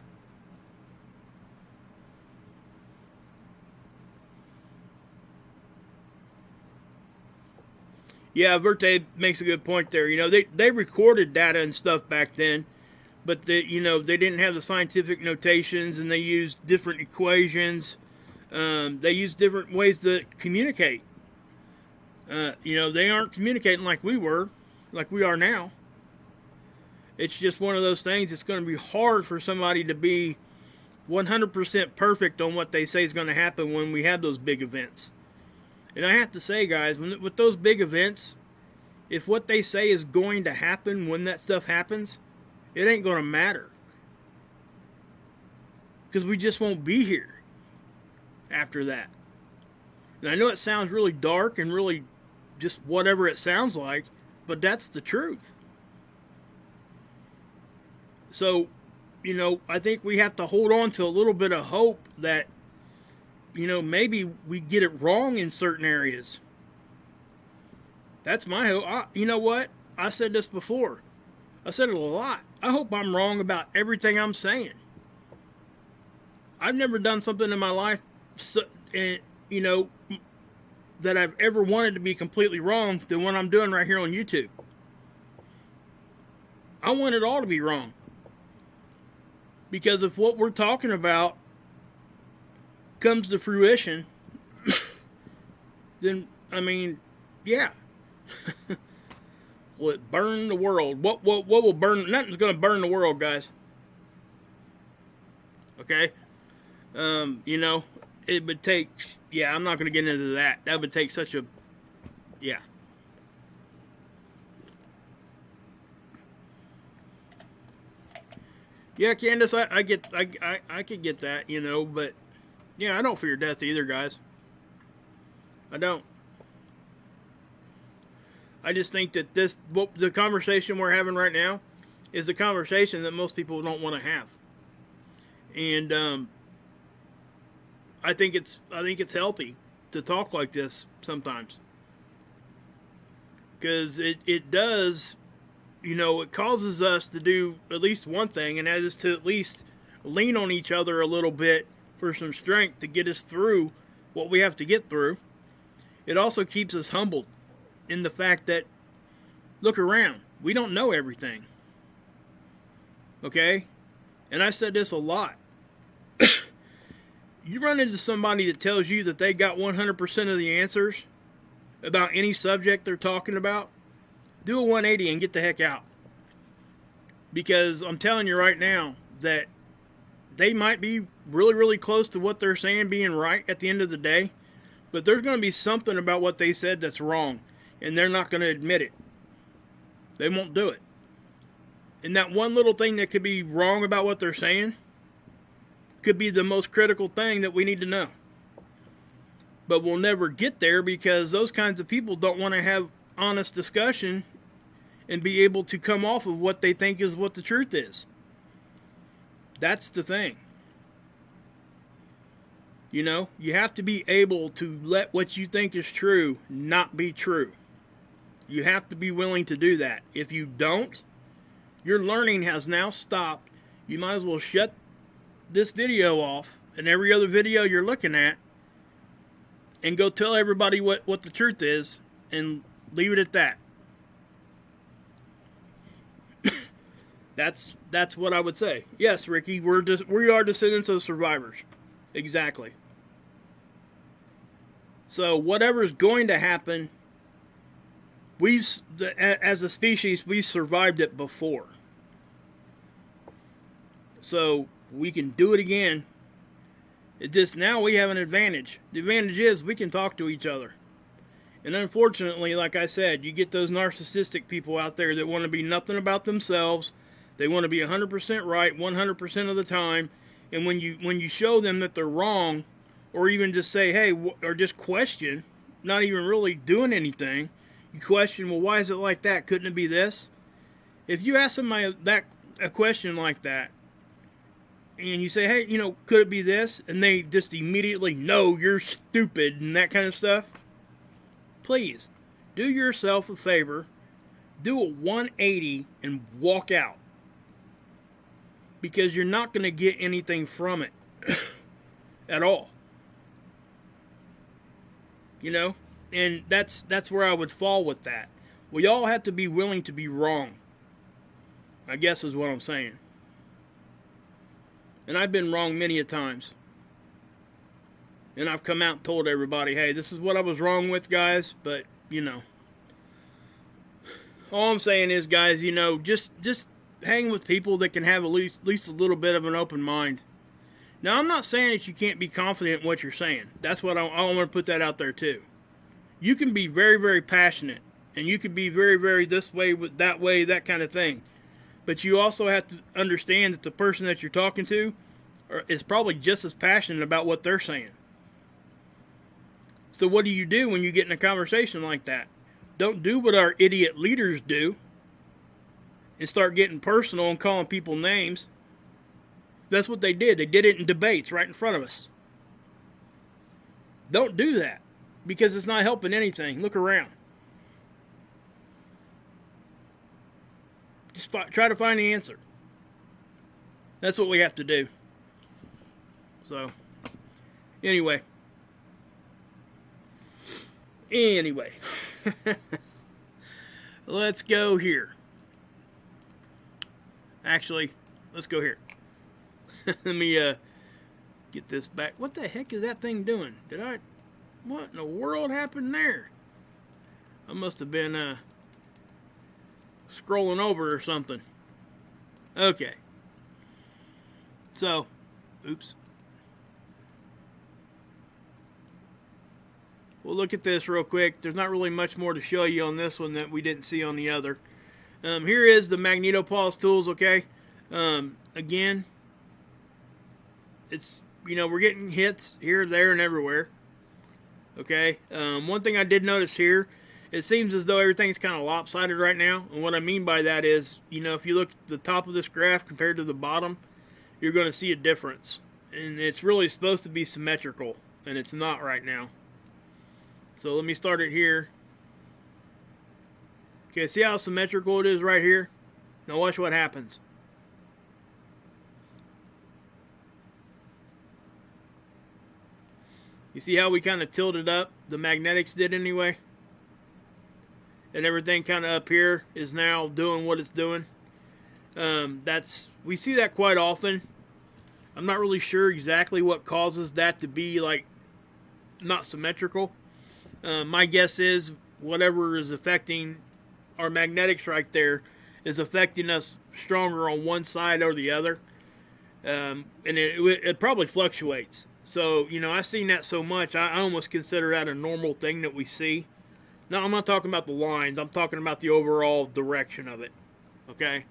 Yeah, Verte makes a good point there. They recorded data and stuff back then, but they didn't have the scientific notations, and they used different equations. They used different ways to communicate. They aren't communicating like we are now. It's just one of those things. It's going to be hard for somebody to be 100% perfect on what they say is going to happen when we have those big events. And I have to say, guys, with those big events, if what they say is going to happen when that stuff happens, it ain't going to matter. Because we just won't be here after that. And I know it sounds really dark and really just whatever it sounds like, but that's the truth. So, I think we have to hold on to a little bit of hope that, maybe we get it wrong in certain areas. That's my hope. You know what? I said this before. I said it a lot. I hope I'm wrong about everything I'm saying. I've never done something in my life, that I've ever wanted to be completely wrong than what I'm doing right here on YouTube. I want it all to be wrong. Because if what we're talking about comes to fruition, then, yeah. Will it burn the world? What will burn? Nothing's going to burn the world, guys. Okay? It would take, I'm not going to get into that. That would take such a, Yeah, Candace, I could get that, but I don't fear death either, guys. I don't. I just think that the conversation we're having right now is a conversation that most people don't want to have. And I think it's healthy to talk like this sometimes, because it does, it causes us to do at least one thing, and that is to at least lean on each other a little bit for some strength to get us through what we have to get through. It also keeps us humbled in the fact that, look around, we don't know everything. Okay? And I said this a lot. You run into somebody that tells you that they got 100% of the answers about any subject they're talking about, do a 180 and get the heck out. Because I'm telling you right now that they might be really, really close to what they're saying being right at the end of the day, but there's going to be something about what they said that's wrong, and they're not going to admit it. They won't do it. And that one little thing that could be wrong about what they're saying could be the most critical thing that we need to know. But we'll never get there because those kinds of people don't want to have honest discussion and be able to come off of what they think is what the truth is. That's the thing. You have to be able to let what you think is true not be true. You have to be willing to do that. If you don't, your learning has now stopped. You might as well shut this video off and every other video you're looking at and go tell everybody what the truth is and leave it at that. That's what I would say. Yes, Ricky, we are descendants of survivors. Exactly. So whatever's going to happen, as a species, we've survived it before. So we can do it again. It's just now we have an advantage. The advantage is we can talk to each other. And unfortunately, like I said, you get those narcissistic people out there that want to be nothing about themselves. They want to be 100% right 100% of the time. And when you show them that they're wrong, or even just say, hey, or just question, not even really doing anything, you question, well, why is it like that? Couldn't it be this? If you ask somebody a question like that, and you say, hey, could it be this? And they just immediately, no, you're stupid, and that kind of stuff. Please, do yourself a favor, do a 180 and walk out. Because you're not going to get anything from it at all. And that's where I would fall with that. We all have to be willing to be wrong, I guess is what I'm saying. And I've been wrong many a times. And I've come out and told everybody, hey, this is what I was wrong with, guys. But, all I'm saying is, guys, just hang with people that can have at least a little bit of an open mind. Now, I'm not saying that you can't be confident in what you're saying. That's what I want to put that out there, too. You can be very, very passionate. And you can be very, very this way, that kind of thing. But you also have to understand that the person that you're talking to is probably just as passionate about what they're saying. So what do you do when you get in a conversation like that? Don't do what our idiot leaders do and start getting personal and calling people names. That's what they did. They did it in debates right in front of us. Don't do that because it's not helping anything. Look around. Just try to find the answer. That's what we have to do. So, anyway. Let's go here. Actually, let's go here. Let me get this back. What the heck is that thing doing? What in the world happened there? I must have been scrolling over or something. Okay. So, oops. We'll look at this real quick. There's not really much more to show you on this one that we didn't see on the other. Here is the magnetopause tools, okay? Again, it's, we're getting hits here, there, and everywhere. Okay? One thing I did notice here it seems as though everything's kind of lopsided right now. And what I mean by that is, you know, if you look at the top of this graph compared to the bottom, you're going to see a difference. And it's really supposed to be symmetrical, and it's not right now. So let me start it here. Okay, see how symmetrical it is right here? Now watch what happens. You see how we kind of tilted up? The magnetics did anyway. And everything kind of up here is now doing what it's doing. We see that quite often. I'm not really sure exactly what causes that to be like not symmetrical. My guess is whatever is affecting our magnetics right there is affecting us stronger on one side or the other. And it probably fluctuates. So, you know, I've seen that so much, I almost consider that a normal thing that we see. Now, I'm not talking about the lines. I'm talking about the overall direction of it. Okay?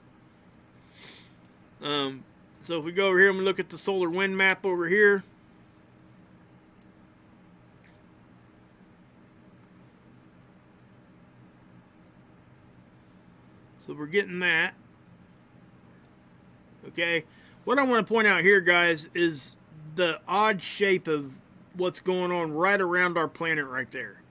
So if we go over here and we look at the solar wind map over here. So we're getting that. Okay? What I want to point out here, guys, is the odd shape of what's going on right around our planet right there.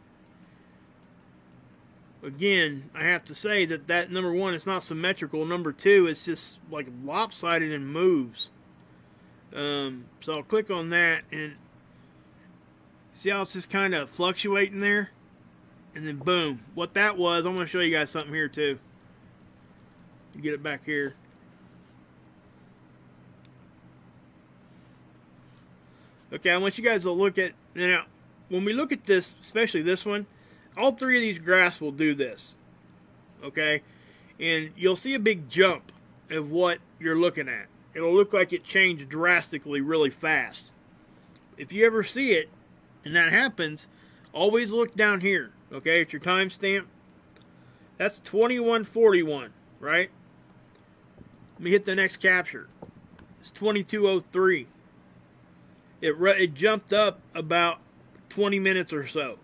Again, I have to say that number one, it's not symmetrical. Number two, it's just like lopsided and moves. So I'll click on that and see how it's just kind of fluctuating there? And then boom. What that was, I'm going to show you guys something here too. Get it back here. Okay, I want you guys to look at, now, when we look at this, especially this one, all three of these graphs will do this. Okay? And you'll see a big jump of what you're looking at. It'll look like it changed drastically really fast. If you ever see it, and that happens, always look down here. Okay, at your timestamp. That's 2141, right? Let me hit the next capture. It's 2203. It jumped up about 20 minutes or so.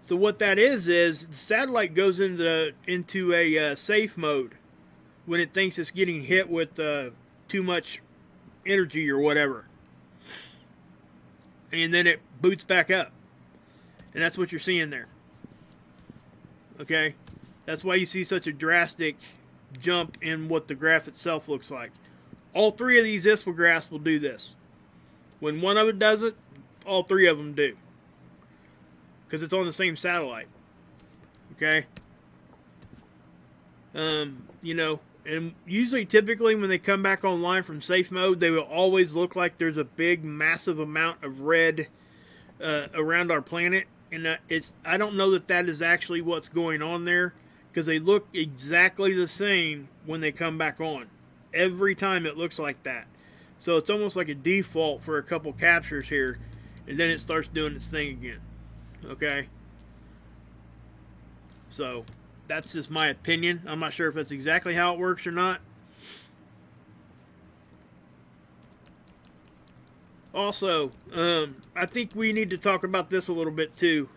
So what that is the satellite goes into a safe mode when it thinks it's getting hit with too much energy or whatever. And then it boots back up. And that's what you're seeing there. Okay? That's why you see such a drastic jump in what the graph itself looks like. All three of these ismographs will do this. When one of it does it, all three of them do. Because it's on the same satellite. Okay? You know, and usually, typically, when they come back online from safe mode, they will always look like there's a big, massive amount of red around our planet. And I don't know that is actually what's going on there. Because they look exactly the same when they come back on. Every time it looks like that. So it's almost like a default for a couple captures here. And then it starts doing its thing again. Okay? So, that's just my opinion. I'm not sure if that's exactly how it works or not. Also, I think we need to talk about this a little bit too.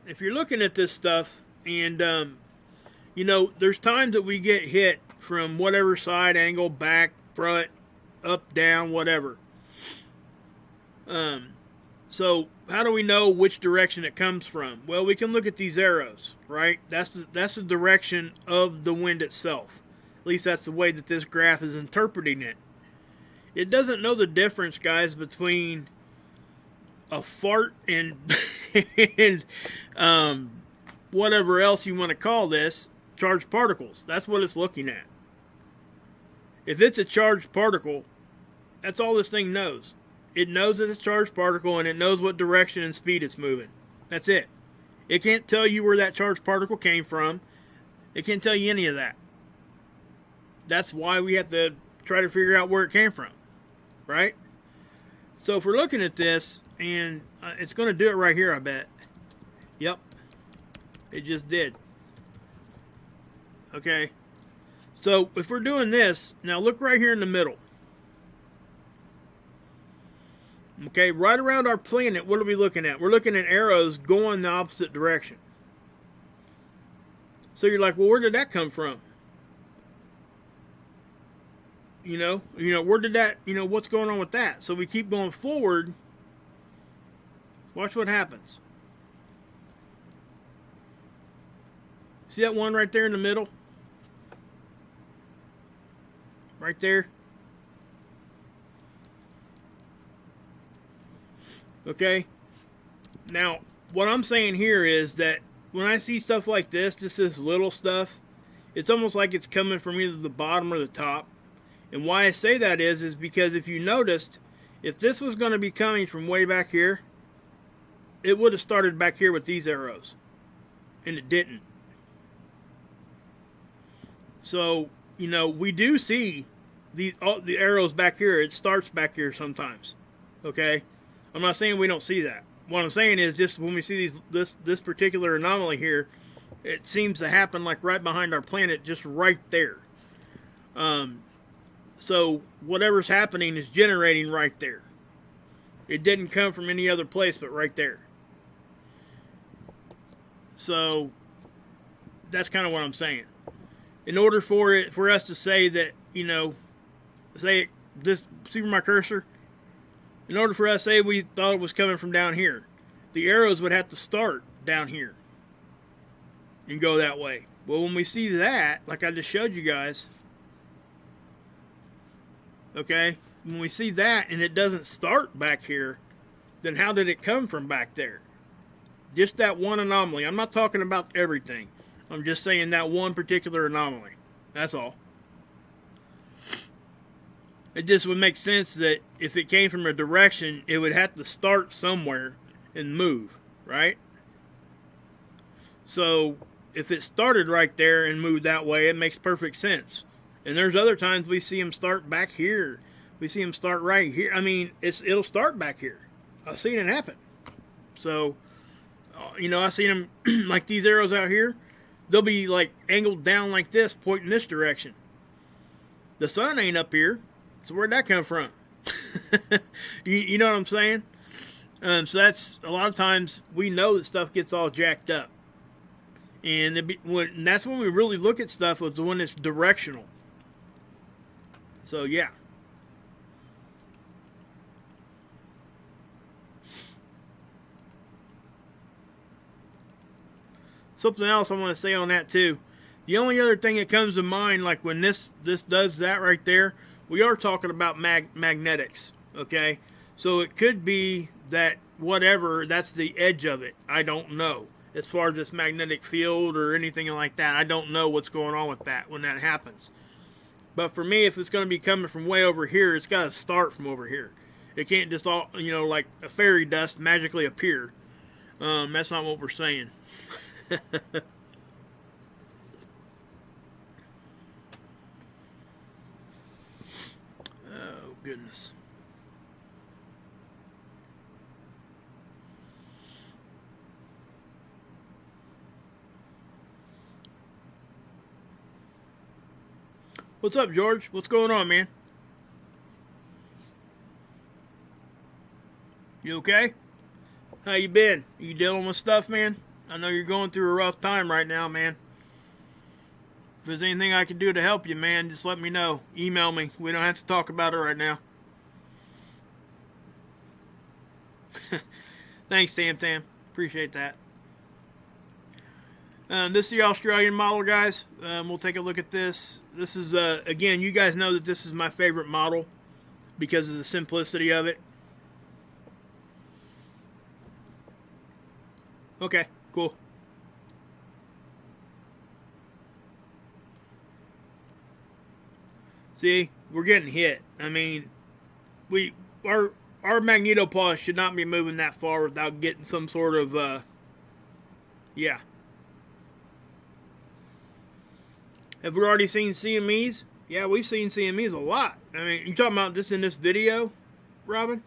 If you're looking at this stuff, and, you know, there's times that we get hit from whatever side, angle, back, front, up, down, whatever. So how do we know which direction it comes from? Well, we can look at these arrows, right? That's the direction of the wind itself. At least that's the way that this graph is interpreting it. It doesn't know the difference, guys, between a fart and, and whatever else you want to call this, charged particles. That's what it's looking at. If it's a charged particle, that's all this thing knows. It knows that it's a charged particle, and it knows what direction and speed it's moving. That's it. It can't tell you where that charged particle came from. It can't tell you any of that. That's why we have to try to figure out where it came from. Right? So if we're looking at this, and it's going to do it right here, I bet. Yep. It just did. Okay. So if we're doing this, now look right here in the middle. Okay, right around our planet, what are we looking at? We're looking at arrows going the opposite direction. So you're like, well, where did that come from? Where did that, what's going on with that? So we keep going forward. Watch what happens. See that one right there in the middle? Right there. Okay. Now, what I'm saying here is that when I see stuff like this is little stuff, it's almost like it's coming from either the bottom or the top. And why I say that is because if you noticed, if this was going to be coming from way back here, it would have started back here with these arrows. And it didn't. So, we do see the arrows back here. It starts back here sometimes. Okay? I'm not saying we don't see that. What I'm saying is just when we see this particular anomaly here, it seems to happen like right behind our planet, just right there. So whatever's happening is generating right there. It didn't come from any other place but right there. So that's kind of what I'm saying. In order for us to say that, see my cursor? In order for us to say we thought it was coming from down here, the arrows would have to start down here and go that way. Well, when we see that, like I just showed you guys, okay, when we see that and it doesn't start back here, then how did it come from back there? Just that one anomaly. I'm not talking about everything. I'm just saying that one particular anomaly. That's all. It just would make sense that if it came from a direction, it would have to start somewhere and move, right? So if it started right there and moved that way, it makes perfect sense. And there's other times we see them start back here. We see them start right here. I mean, it'll start back here. I've seen it happen. So, I've seen them like these arrows out here. They'll be like angled down like this, pointing this direction. The sun ain't up here. So where'd that come from? you know what I'm saying? So that's a lot of times we know that stuff gets all jacked up. And that's when we really look at stuff, is when it's directional. So yeah. Something else I want to say on that too. The only other thing that comes to mind, like when this does that right there, we are talking about magnetics, okay? So it could be that whatever, that's the edge of it. I don't know. As far as this magnetic field or anything like that, I don't know what's going on with that when that happens. But for me, if it's going to be coming from way over here, it's got to start from over here. It can't just all, like a fairy dust magically appear. That's not what we're saying. Oh, goodness. What's up, George? What's going on, man? You okay? How you been? You dealing with stuff, man? I know you're going through a rough time right now, man. If there's anything I can do to help you, man, just let me know. Email me. We don't have to talk about it right now. Thanks, Tam Tam. Appreciate that. This is the Australian model, guys. We'll take a look at this. This is, again, you guys know that this is my favorite model because of the simplicity of it. Okay, cool. See, we're getting hit. I mean, our magnetopause should not be moving that far without getting some sort of, yeah. Have we already seen CMEs? Yeah, we've seen CMEs a lot. I mean, you talking about this in this video, Robin?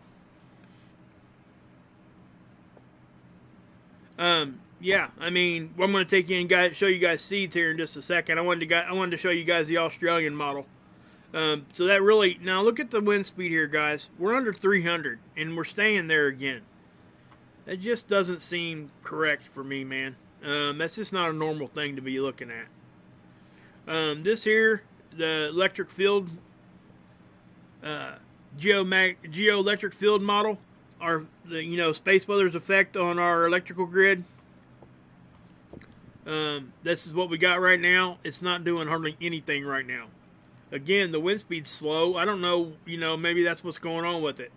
Yeah, I mean, I'm going to take you and show you guys seeds here in just a second. I wanted to show you guys the Australian model. So that really, now look at the wind speed here, guys. We're under 300, and we're staying there again. That just doesn't seem correct for me, man. That's just not a normal thing to be looking at. This here, the electric field, geoelectric field model, Space Weather's effect on our electrical grid. This is what we got right now. It's not doing hardly anything right now. Again, the wind speed's slow. I don't know, maybe that's what's going on with it.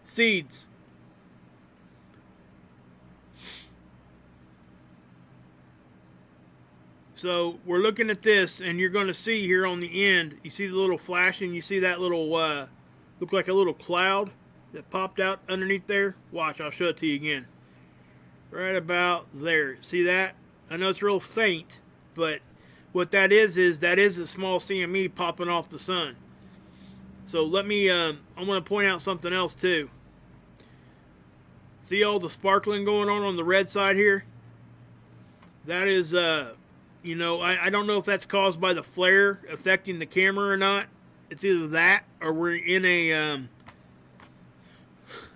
Seeds. So we're looking at this, and you're going to see here on the end, you see the little flashing, you see that little, look like a little cloud that popped out underneath there? Watch, I'll show it to you again. Right about there. See that? I know it's real faint, but what that is that is a small CME popping off the sun. So let me, I want to point out something else too. See all the sparkling going on the red side here? That is, I don't know if that's caused by the flare affecting the camera or not. It's either that or we're in a,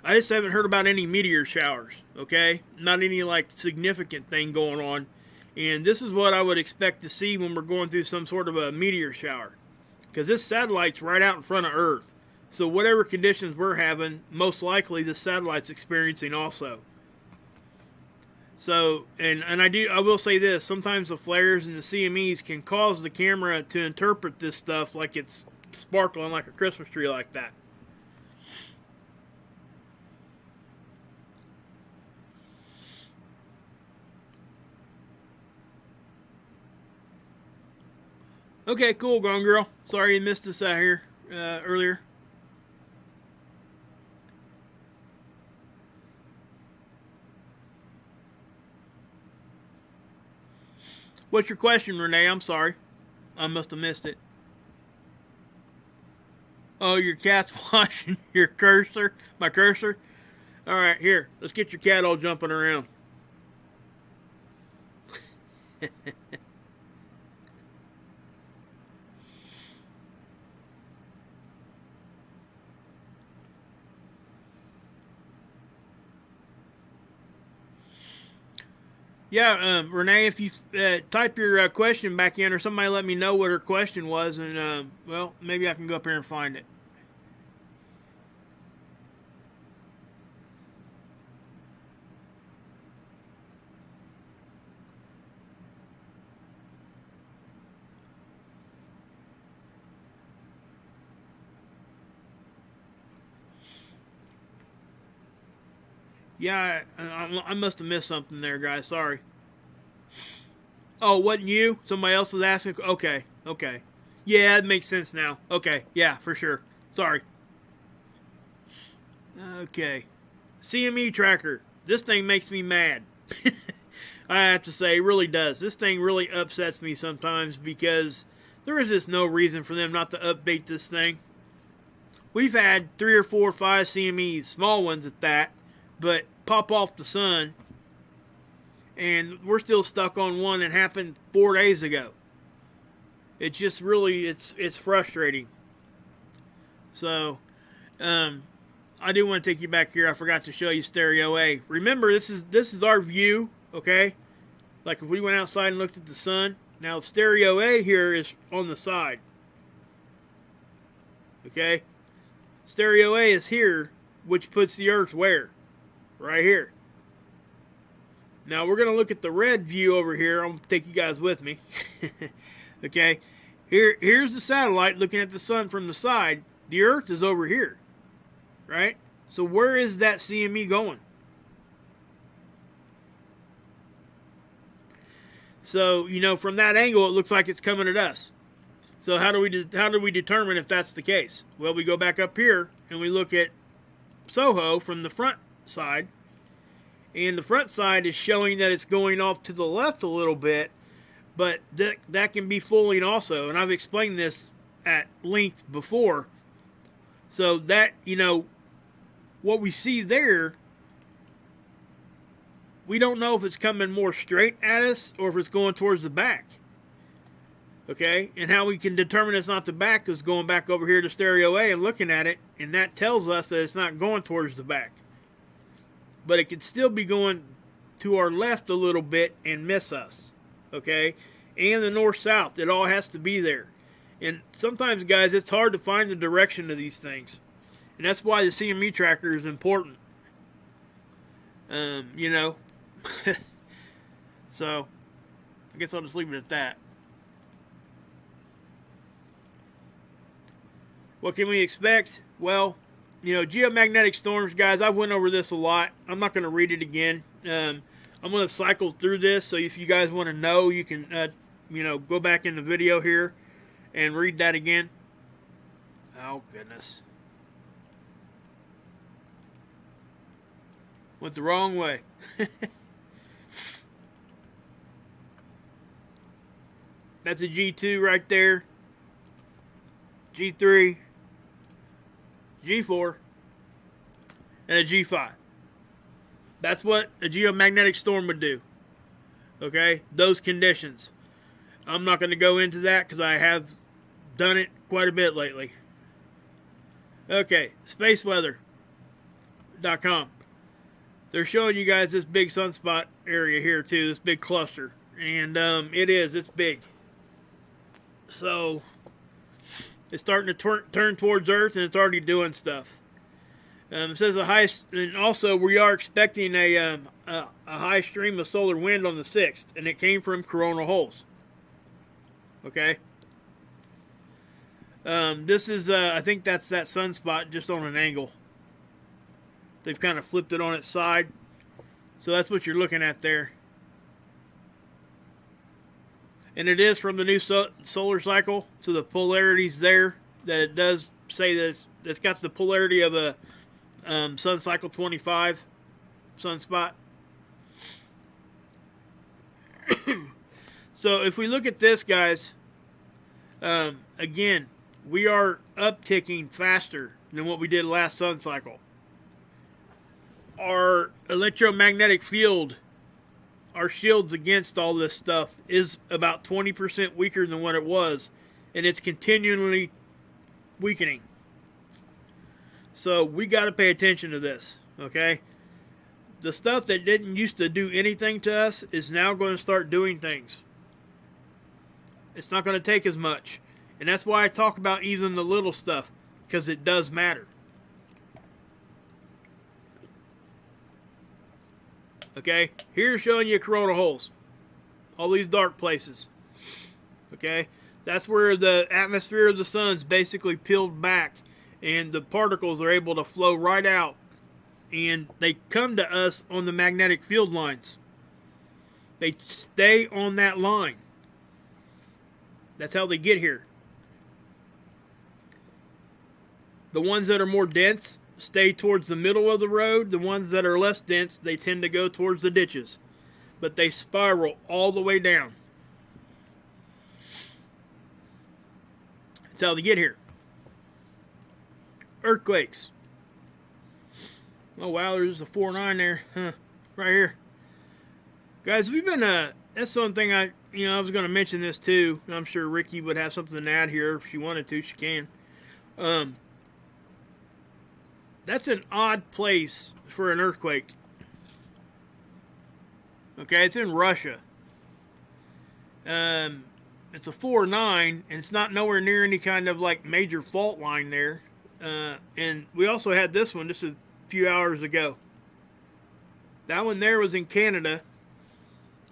I just haven't heard about any meteor showers, okay? Not any, significant thing going on. And this is what I would expect to see when we're going through some sort of a meteor shower. Because this satellite's right out in front of Earth. So whatever conditions we're having, most likely the satellite's experiencing also. So, and I will say this, sometimes the flares and the CMEs can cause the camera to interpret this stuff like it's sparkling like a Christmas tree like that. Okay, cool, Gone Girl. Sorry you missed us out here earlier. What's your question, Renee? I'm sorry. I must have missed it. Oh, your cat's watching your cursor? My cursor? Alright, here. Let's get your cat all jumping around. Yeah, Renee, if you type your question back in, or somebody let me know what her question was, and, well, maybe I can go up here and find it. Yeah, I must have missed something there, guys. Sorry. Oh, wasn't you? Somebody else was asking? Okay. Yeah, it makes sense now. Okay, yeah, for sure. Sorry. Okay. CME tracker. This thing makes me mad. I have to say, it really does. This thing really upsets me sometimes because there is just no reason for them not to update this thing. We've had 3 or 4 or 5 CMEs, small ones at that, but pop off the sun, and we're still stuck on one that happened 4 days ago. It just really, it's frustrating. So, I do want to take you back here. I forgot to show you stereo A. Remember, this is our view, okay? Like if we went outside and looked at the sun. Now, stereo A here is on the side. Okay? Stereo A is here, which puts the Earth where? Right here. Now we're going to look at the red view over here. I'm going to take you guys with me. Okay. Here's the satellite looking at the sun from the side. The Earth is over here. Right? So where is that CME going? So, from that angle, it looks like it's coming at us. So how do we determine if that's the case? Well, we go back up here and we look at SOHO from the front side, and the front side is showing that it's going off to the left a little bit, but that can be fooling also, and I've explained this at length before. So that, what we see there, we don't know if it's coming more straight at us or if it's going towards the back. Okay, and how we can determine it's not the back is going back over here to stereo A and looking at it, and that tells us that it's not going towards the back. But it could still be going to our left a little bit and miss us. Okay, and the north-south, it all has to be there. And sometimes, guys, it's hard to find the direction of these things. And that's why the CME tracker is important. You know. So, I guess I'll just leave it at that. What can we expect? Well, you know, geomagnetic storms, guys, I've went over this a lot. I'm not going to read it again. I'm going to cycle through this, so if you guys want to know, you can, you know, go back in the video here and read that again. Oh, goodness. Went the wrong way. That's a G2 right there. G3. G4. And a G5. That's what a geomagnetic storm would do. Okay? Those conditions. I'm not going to go into that because I have done it quite a bit lately. Okay. Spaceweather.com. They're showing you guys this big sunspot area here too. This big cluster. And it's big. So it's starting to turn towards Earth, and it's already doing stuff. It says and also we are expecting a high stream of solar wind on the 6th, and it came from coronal holes. Okay. This is I think that's that sunspot just on an angle. They've kind of flipped it on its side, so that's what you're looking at there. And it is from the new solar cycle, so the polarity's there. That it does say that it's got the polarity of a sun cycle 25 sunspot. So if we look at this, guys, again, we are upticking faster than what we did last sun cycle. Our electromagnetic field, our shields against all this stuff, is about 20% weaker than what it was, and it's continually weakening. So we got to pay attention to this, okay? The stuff that didn't used to do anything to us is now going to start doing things. It's not going to take as much. And that's why I talk about even the little stuff, because it does matter. Okay, here's showing you coronal holes. All these dark places. Okay, that's where the atmosphere of the sun's basically peeled back, and the particles are able to flow right out, and they come to us on the magnetic field lines. They stay on that line. That's how they get here. The ones that are more dense stay towards the middle of the road. The ones that are less dense, they tend to go towards the ditches. But they spiral all the way down. That's how they get here. Earthquakes. Oh wow, there's a 4.9 there. Huh. Right here. Guys, we've been, that's something I was going to mention this too. I'm sure Ricky would have something to add here. If she wanted to, she can. That's an odd place for an earthquake. Okay, it's in Russia. It's a 4.9, and it's not nowhere near any kind of like major fault line there. And we also had this one just a few hours ago. That one there was in Canada.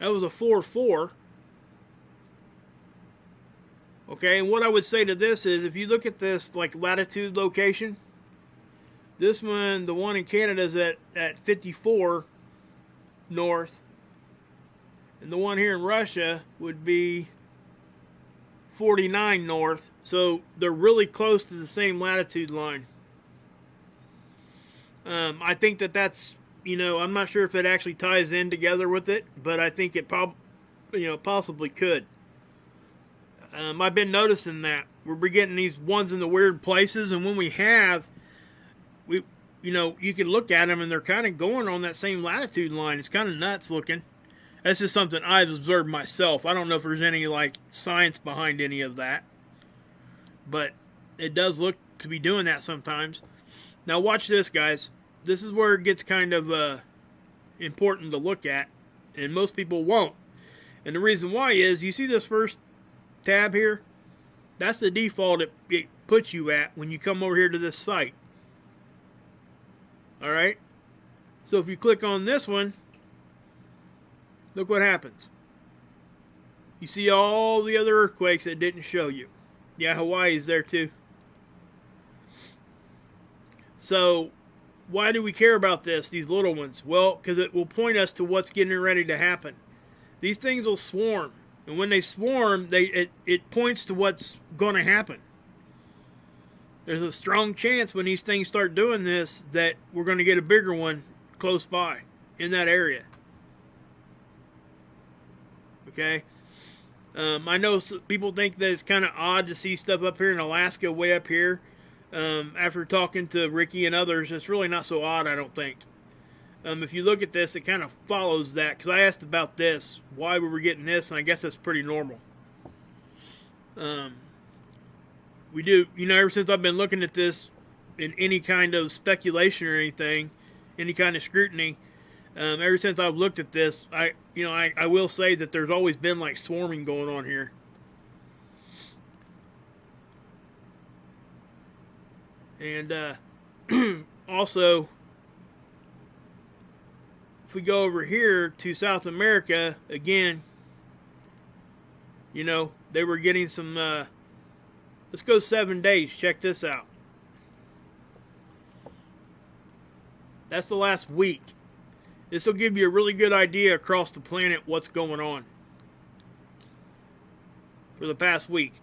That was a 4.4. Okay, and what I would say to this is, if you look at this like latitude location, this one, the one in Canada, is at 54 north. And the one here in Russia would be 49 north. So they're really close to the same latitude line. I think that's, I'm not sure if it actually ties in together with it, but I think it possibly could. I've been noticing that we're getting these ones in the weird places, and when we have, you can look at them and they're kind of going on that same latitude line. It's kind of nuts looking. That's just something I've observed myself. I don't know if there's any like science behind any of that, but it does look to be doing that sometimes. Now watch this, guys. This is where it gets kind of important to look at, and most people won't. And the reason why is, you see this first tab here? That's the default it puts you at when you come over here to this site. Alright? So if you click on this one, look what happens. You see all the other earthquakes that didn't show you. Yeah, Hawaii's there too. So, why do we care about this, these little ones? Well, because it will point us to what's getting ready to happen. These things will swarm. And when they swarm, it points to what's going to happen. There's a strong chance when these things start doing this that we're going to get a bigger one close by in that area. Okay? I know people think that it's kind of odd to see stuff up here in Alaska, way up here. After talking to Ricky and others, it's really not so odd, I don't think. If you look at this, it kind of follows that. Because I asked about this, why we were getting this, and I guess that's pretty normal. We do, ever since I've been looking at this in any kind of speculation or anything, any kind of scrutiny, ever since I've looked at this, I will say that there's always been like swarming going on here. And also, if we go over here to South America, again, they were getting some, let's go 7 days. Check this out. That's the last week. This will give you a really good idea across the planet what's going on for the past week.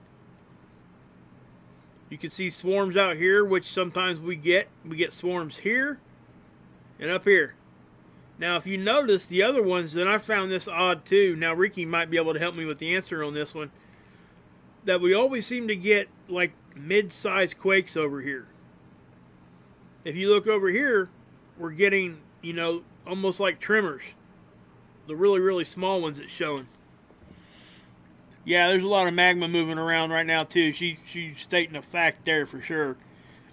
You can see swarms out here, which sometimes we get. We get swarms here and up here. Now, if you notice the other ones, then I found this odd too. Now, Ricky might be able to help me with the answer on this one. That we always seem to get like mid-sized quakes over here. If you look over here, we're getting, almost like tremors. The really, really small ones it's showing. Yeah, there's a lot of magma moving around right now too. She's stating a fact there for sure.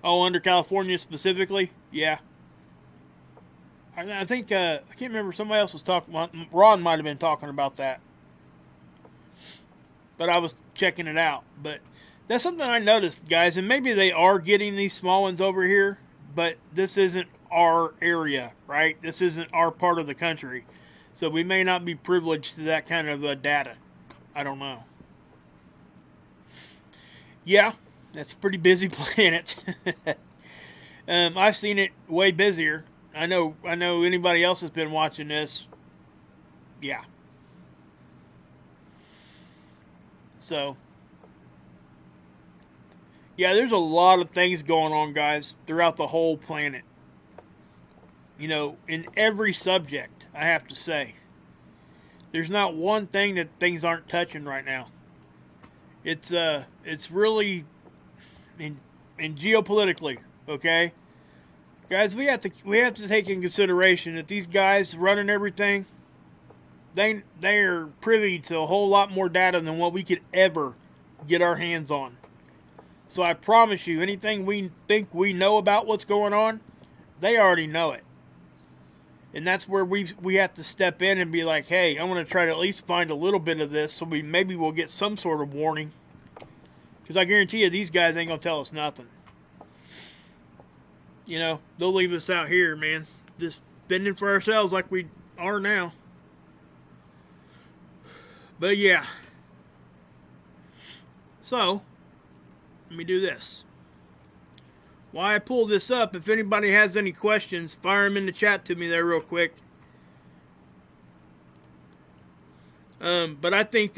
Oh, under California specifically? Yeah. I think, I can't remember, somebody else was talking, Ron might have been talking about that. But I was checking it out. But that's something I noticed, guys. And maybe they are getting these small ones over here, but this isn't our area, right? This isn't our part of the country. So we may not be privileged to that kind of data. I don't know. Yeah, that's a pretty busy planet. I've seen it way busier. I know anybody else has been watching this. Yeah. So, yeah, there's a lot of things going on, guys, throughout the whole planet. In every subject, I have to say. There's not one thing that things aren't touching right now. It's really in geopolitically, okay? Guys, we have to take in consideration that these guys running everything, they are privy to a whole lot more data than what we could ever get our hands on. So I promise you, anything we think we know about what's going on, they already know it. And that's where we have to step in and be like, hey, I want to try to at least find a little bit of this so maybe we'll get some sort of warning. Because I guarantee you, these guys ain't going to tell us nothing. They'll leave us out here, man. Just fending for ourselves like we are now. But yeah. So, let me do this. While I pull this up, if anybody has any questions, fire them in the chat to me there real quick. But I think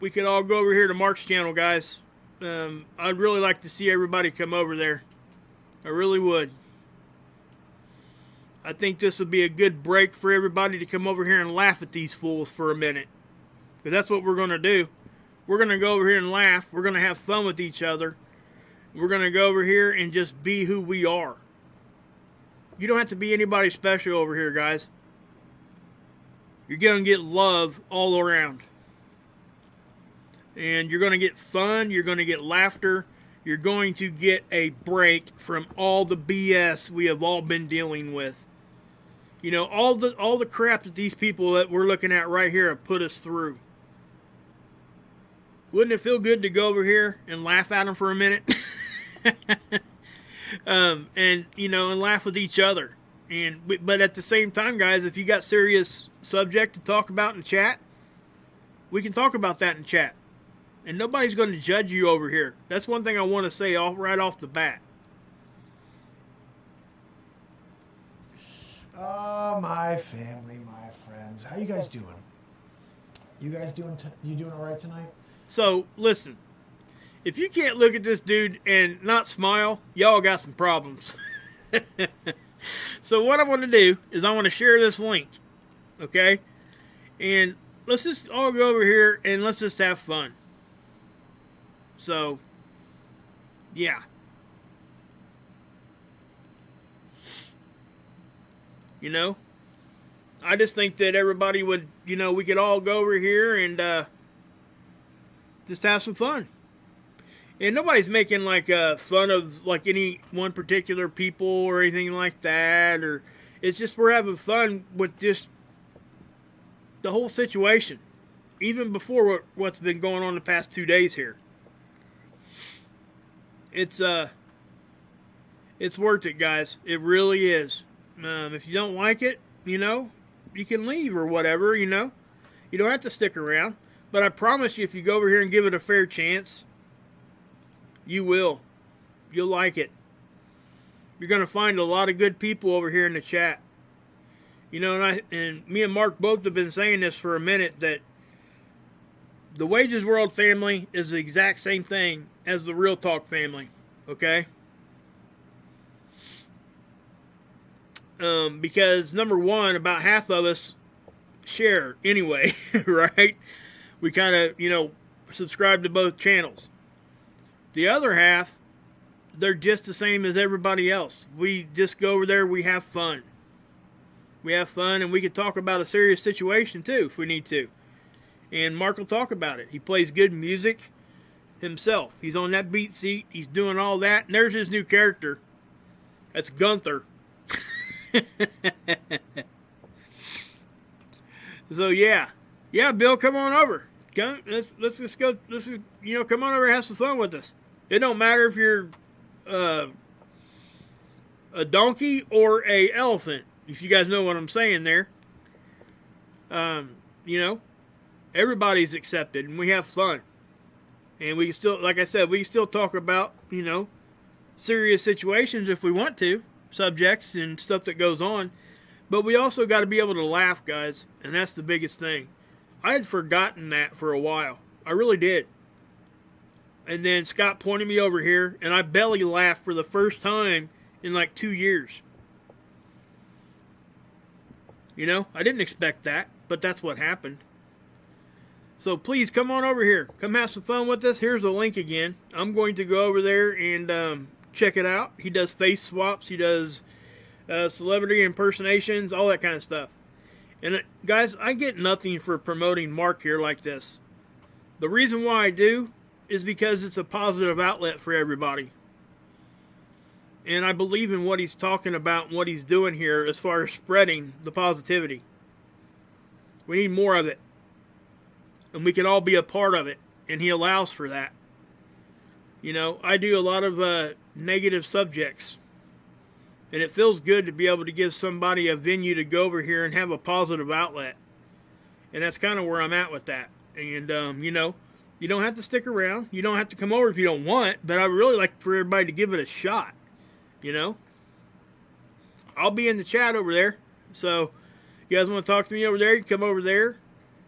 we could all go over here to Mark's channel, guys. I'd really like to see everybody come over there. I really would. I think this would be a good break for everybody to come over here and laugh at these fools for a minute. Because that's what we're going to do. We're going to go over here and laugh. We're going to have fun with each other. We're going to go over here and just be who we are. You don't have to be anybody special over here, guys. You're going to get love all around. And you're going to get fun. You're going to get laughter. You're going to get a break from all the BS we have all been dealing with. You know, all the crap that these people that we're looking at right here have put us through. Wouldn't it feel good to go over here and laugh at them for a minute? And, you know, and laugh with each other. But at the same time, guys, if you got serious subject to talk about in chat, we can talk about that in chat. And nobody's going to judge you over here. That's one thing I want to say right off the bat. Oh, my family, my friends. How you guys doing? You guys doing all right tonight? So, listen. If you can't look at this dude and not smile, y'all got some problems. So what I want to do is I want to share this link. Okay? And let's just all go over here and let's just have fun. So, yeah. You know, I just think that everybody would, you know, we could all go over here and just have some fun. And nobody's making like fun of like any one particular people or anything like that. Or it's just we're having fun with just the whole situation. Even before what's been going on the past 2 days here. It's worth it, guys. It really is. If you don't like it, you know, you can leave or whatever, you know. You don't have to stick around. But I promise you, if you go over here and give it a fair chance, you will. You'll like it. You're going to find a lot of good people over here in the chat. You know, and me and Mark both have been saying this for a minute, that the Wages World family is the exact same thing as the Real Talk family. Okay? Because, number one, about half of us share anyway, right? We kind of, you know, subscribe to both channels. The other half, they're just the same as everybody else. We just go over there, we have fun. We have fun, and we can talk about a serious situation, too, if we need to. And Mark will talk about it. He plays good music himself. He's on that beat seat. He's doing all that. And there's his new character. That's Gunther. So, yeah. Yeah, Bill, come on over. Let's just go. Let's just, you know, come on over and have some fun with us. It don't matter if you're a donkey or a elephant. If you guys know what I'm saying there. You know, everybody's accepted and we have fun. And we can still, like I said, we can still talk about, you know, serious situations if we want to, subjects and stuff that goes on. But we also got to be able to laugh, guys. And that's the biggest thing. I had forgotten that for a while. I really did. And then Scott pointed me over here, and I belly laughed for the first time in like 2 years. You know, I didn't expect that, but that's what happened. So please come on over here. Come have some fun with us. Here's the link again. I'm going to go over there and check it out. He does face swaps. He does celebrity impersonations, all that kind of stuff. And guys, I get nothing for promoting Mark here like this. The reason why I do is because it's a positive outlet for everybody. And I believe in what he's talking about and what he's doing here as far as spreading the positivity. We need more of it. And we can all be a part of it. And he allows for that. You know, I do a lot of negative subjects. And it feels good to be able to give somebody a venue to go over here and have a positive outlet. And that's kind of where I'm at with that. And, you know, you don't have to stick around. You don't have to come over if you don't want. But I really like for everybody to give it a shot. You know. I'll be in the chat over there. So, you guys want to talk to me over there? You can come over there.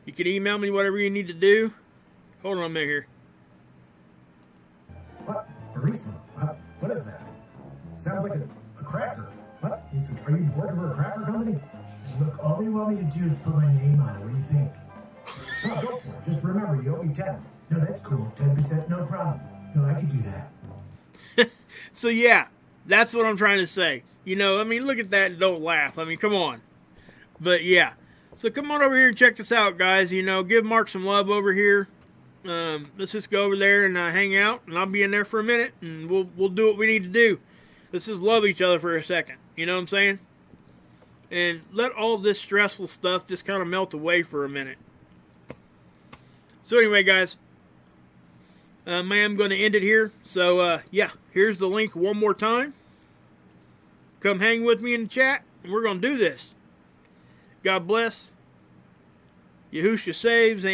You can email me whatever you need to do. Hold on a minute here. What? Barista? What is that? Sounds like a cracker. What? Are you working for a cracker company? Look, all they want me to do is put my name on it. What do you think? No, go for it. Just remember, you owe me 10. No, that's cool. 10%, no problem. No, I could do that. So, yeah, that's what I'm trying to say. You know, I mean, look at that and don't laugh. I mean, come on. But, yeah. So come on over here and check this out, guys. You know, give Mark some love over here. Let's just go over there and hang out, and I'll be in there for a minute, and we'll do what we need to do. Let's just love each other for a second. You know what I'm saying? And let all this stressful stuff just kind of melt away for a minute. So anyway, guys, I'm going to end it here. So, yeah, here's the link one more time. Come hang with me in the chat, and we're going to do this. God bless. Yahushua saves, and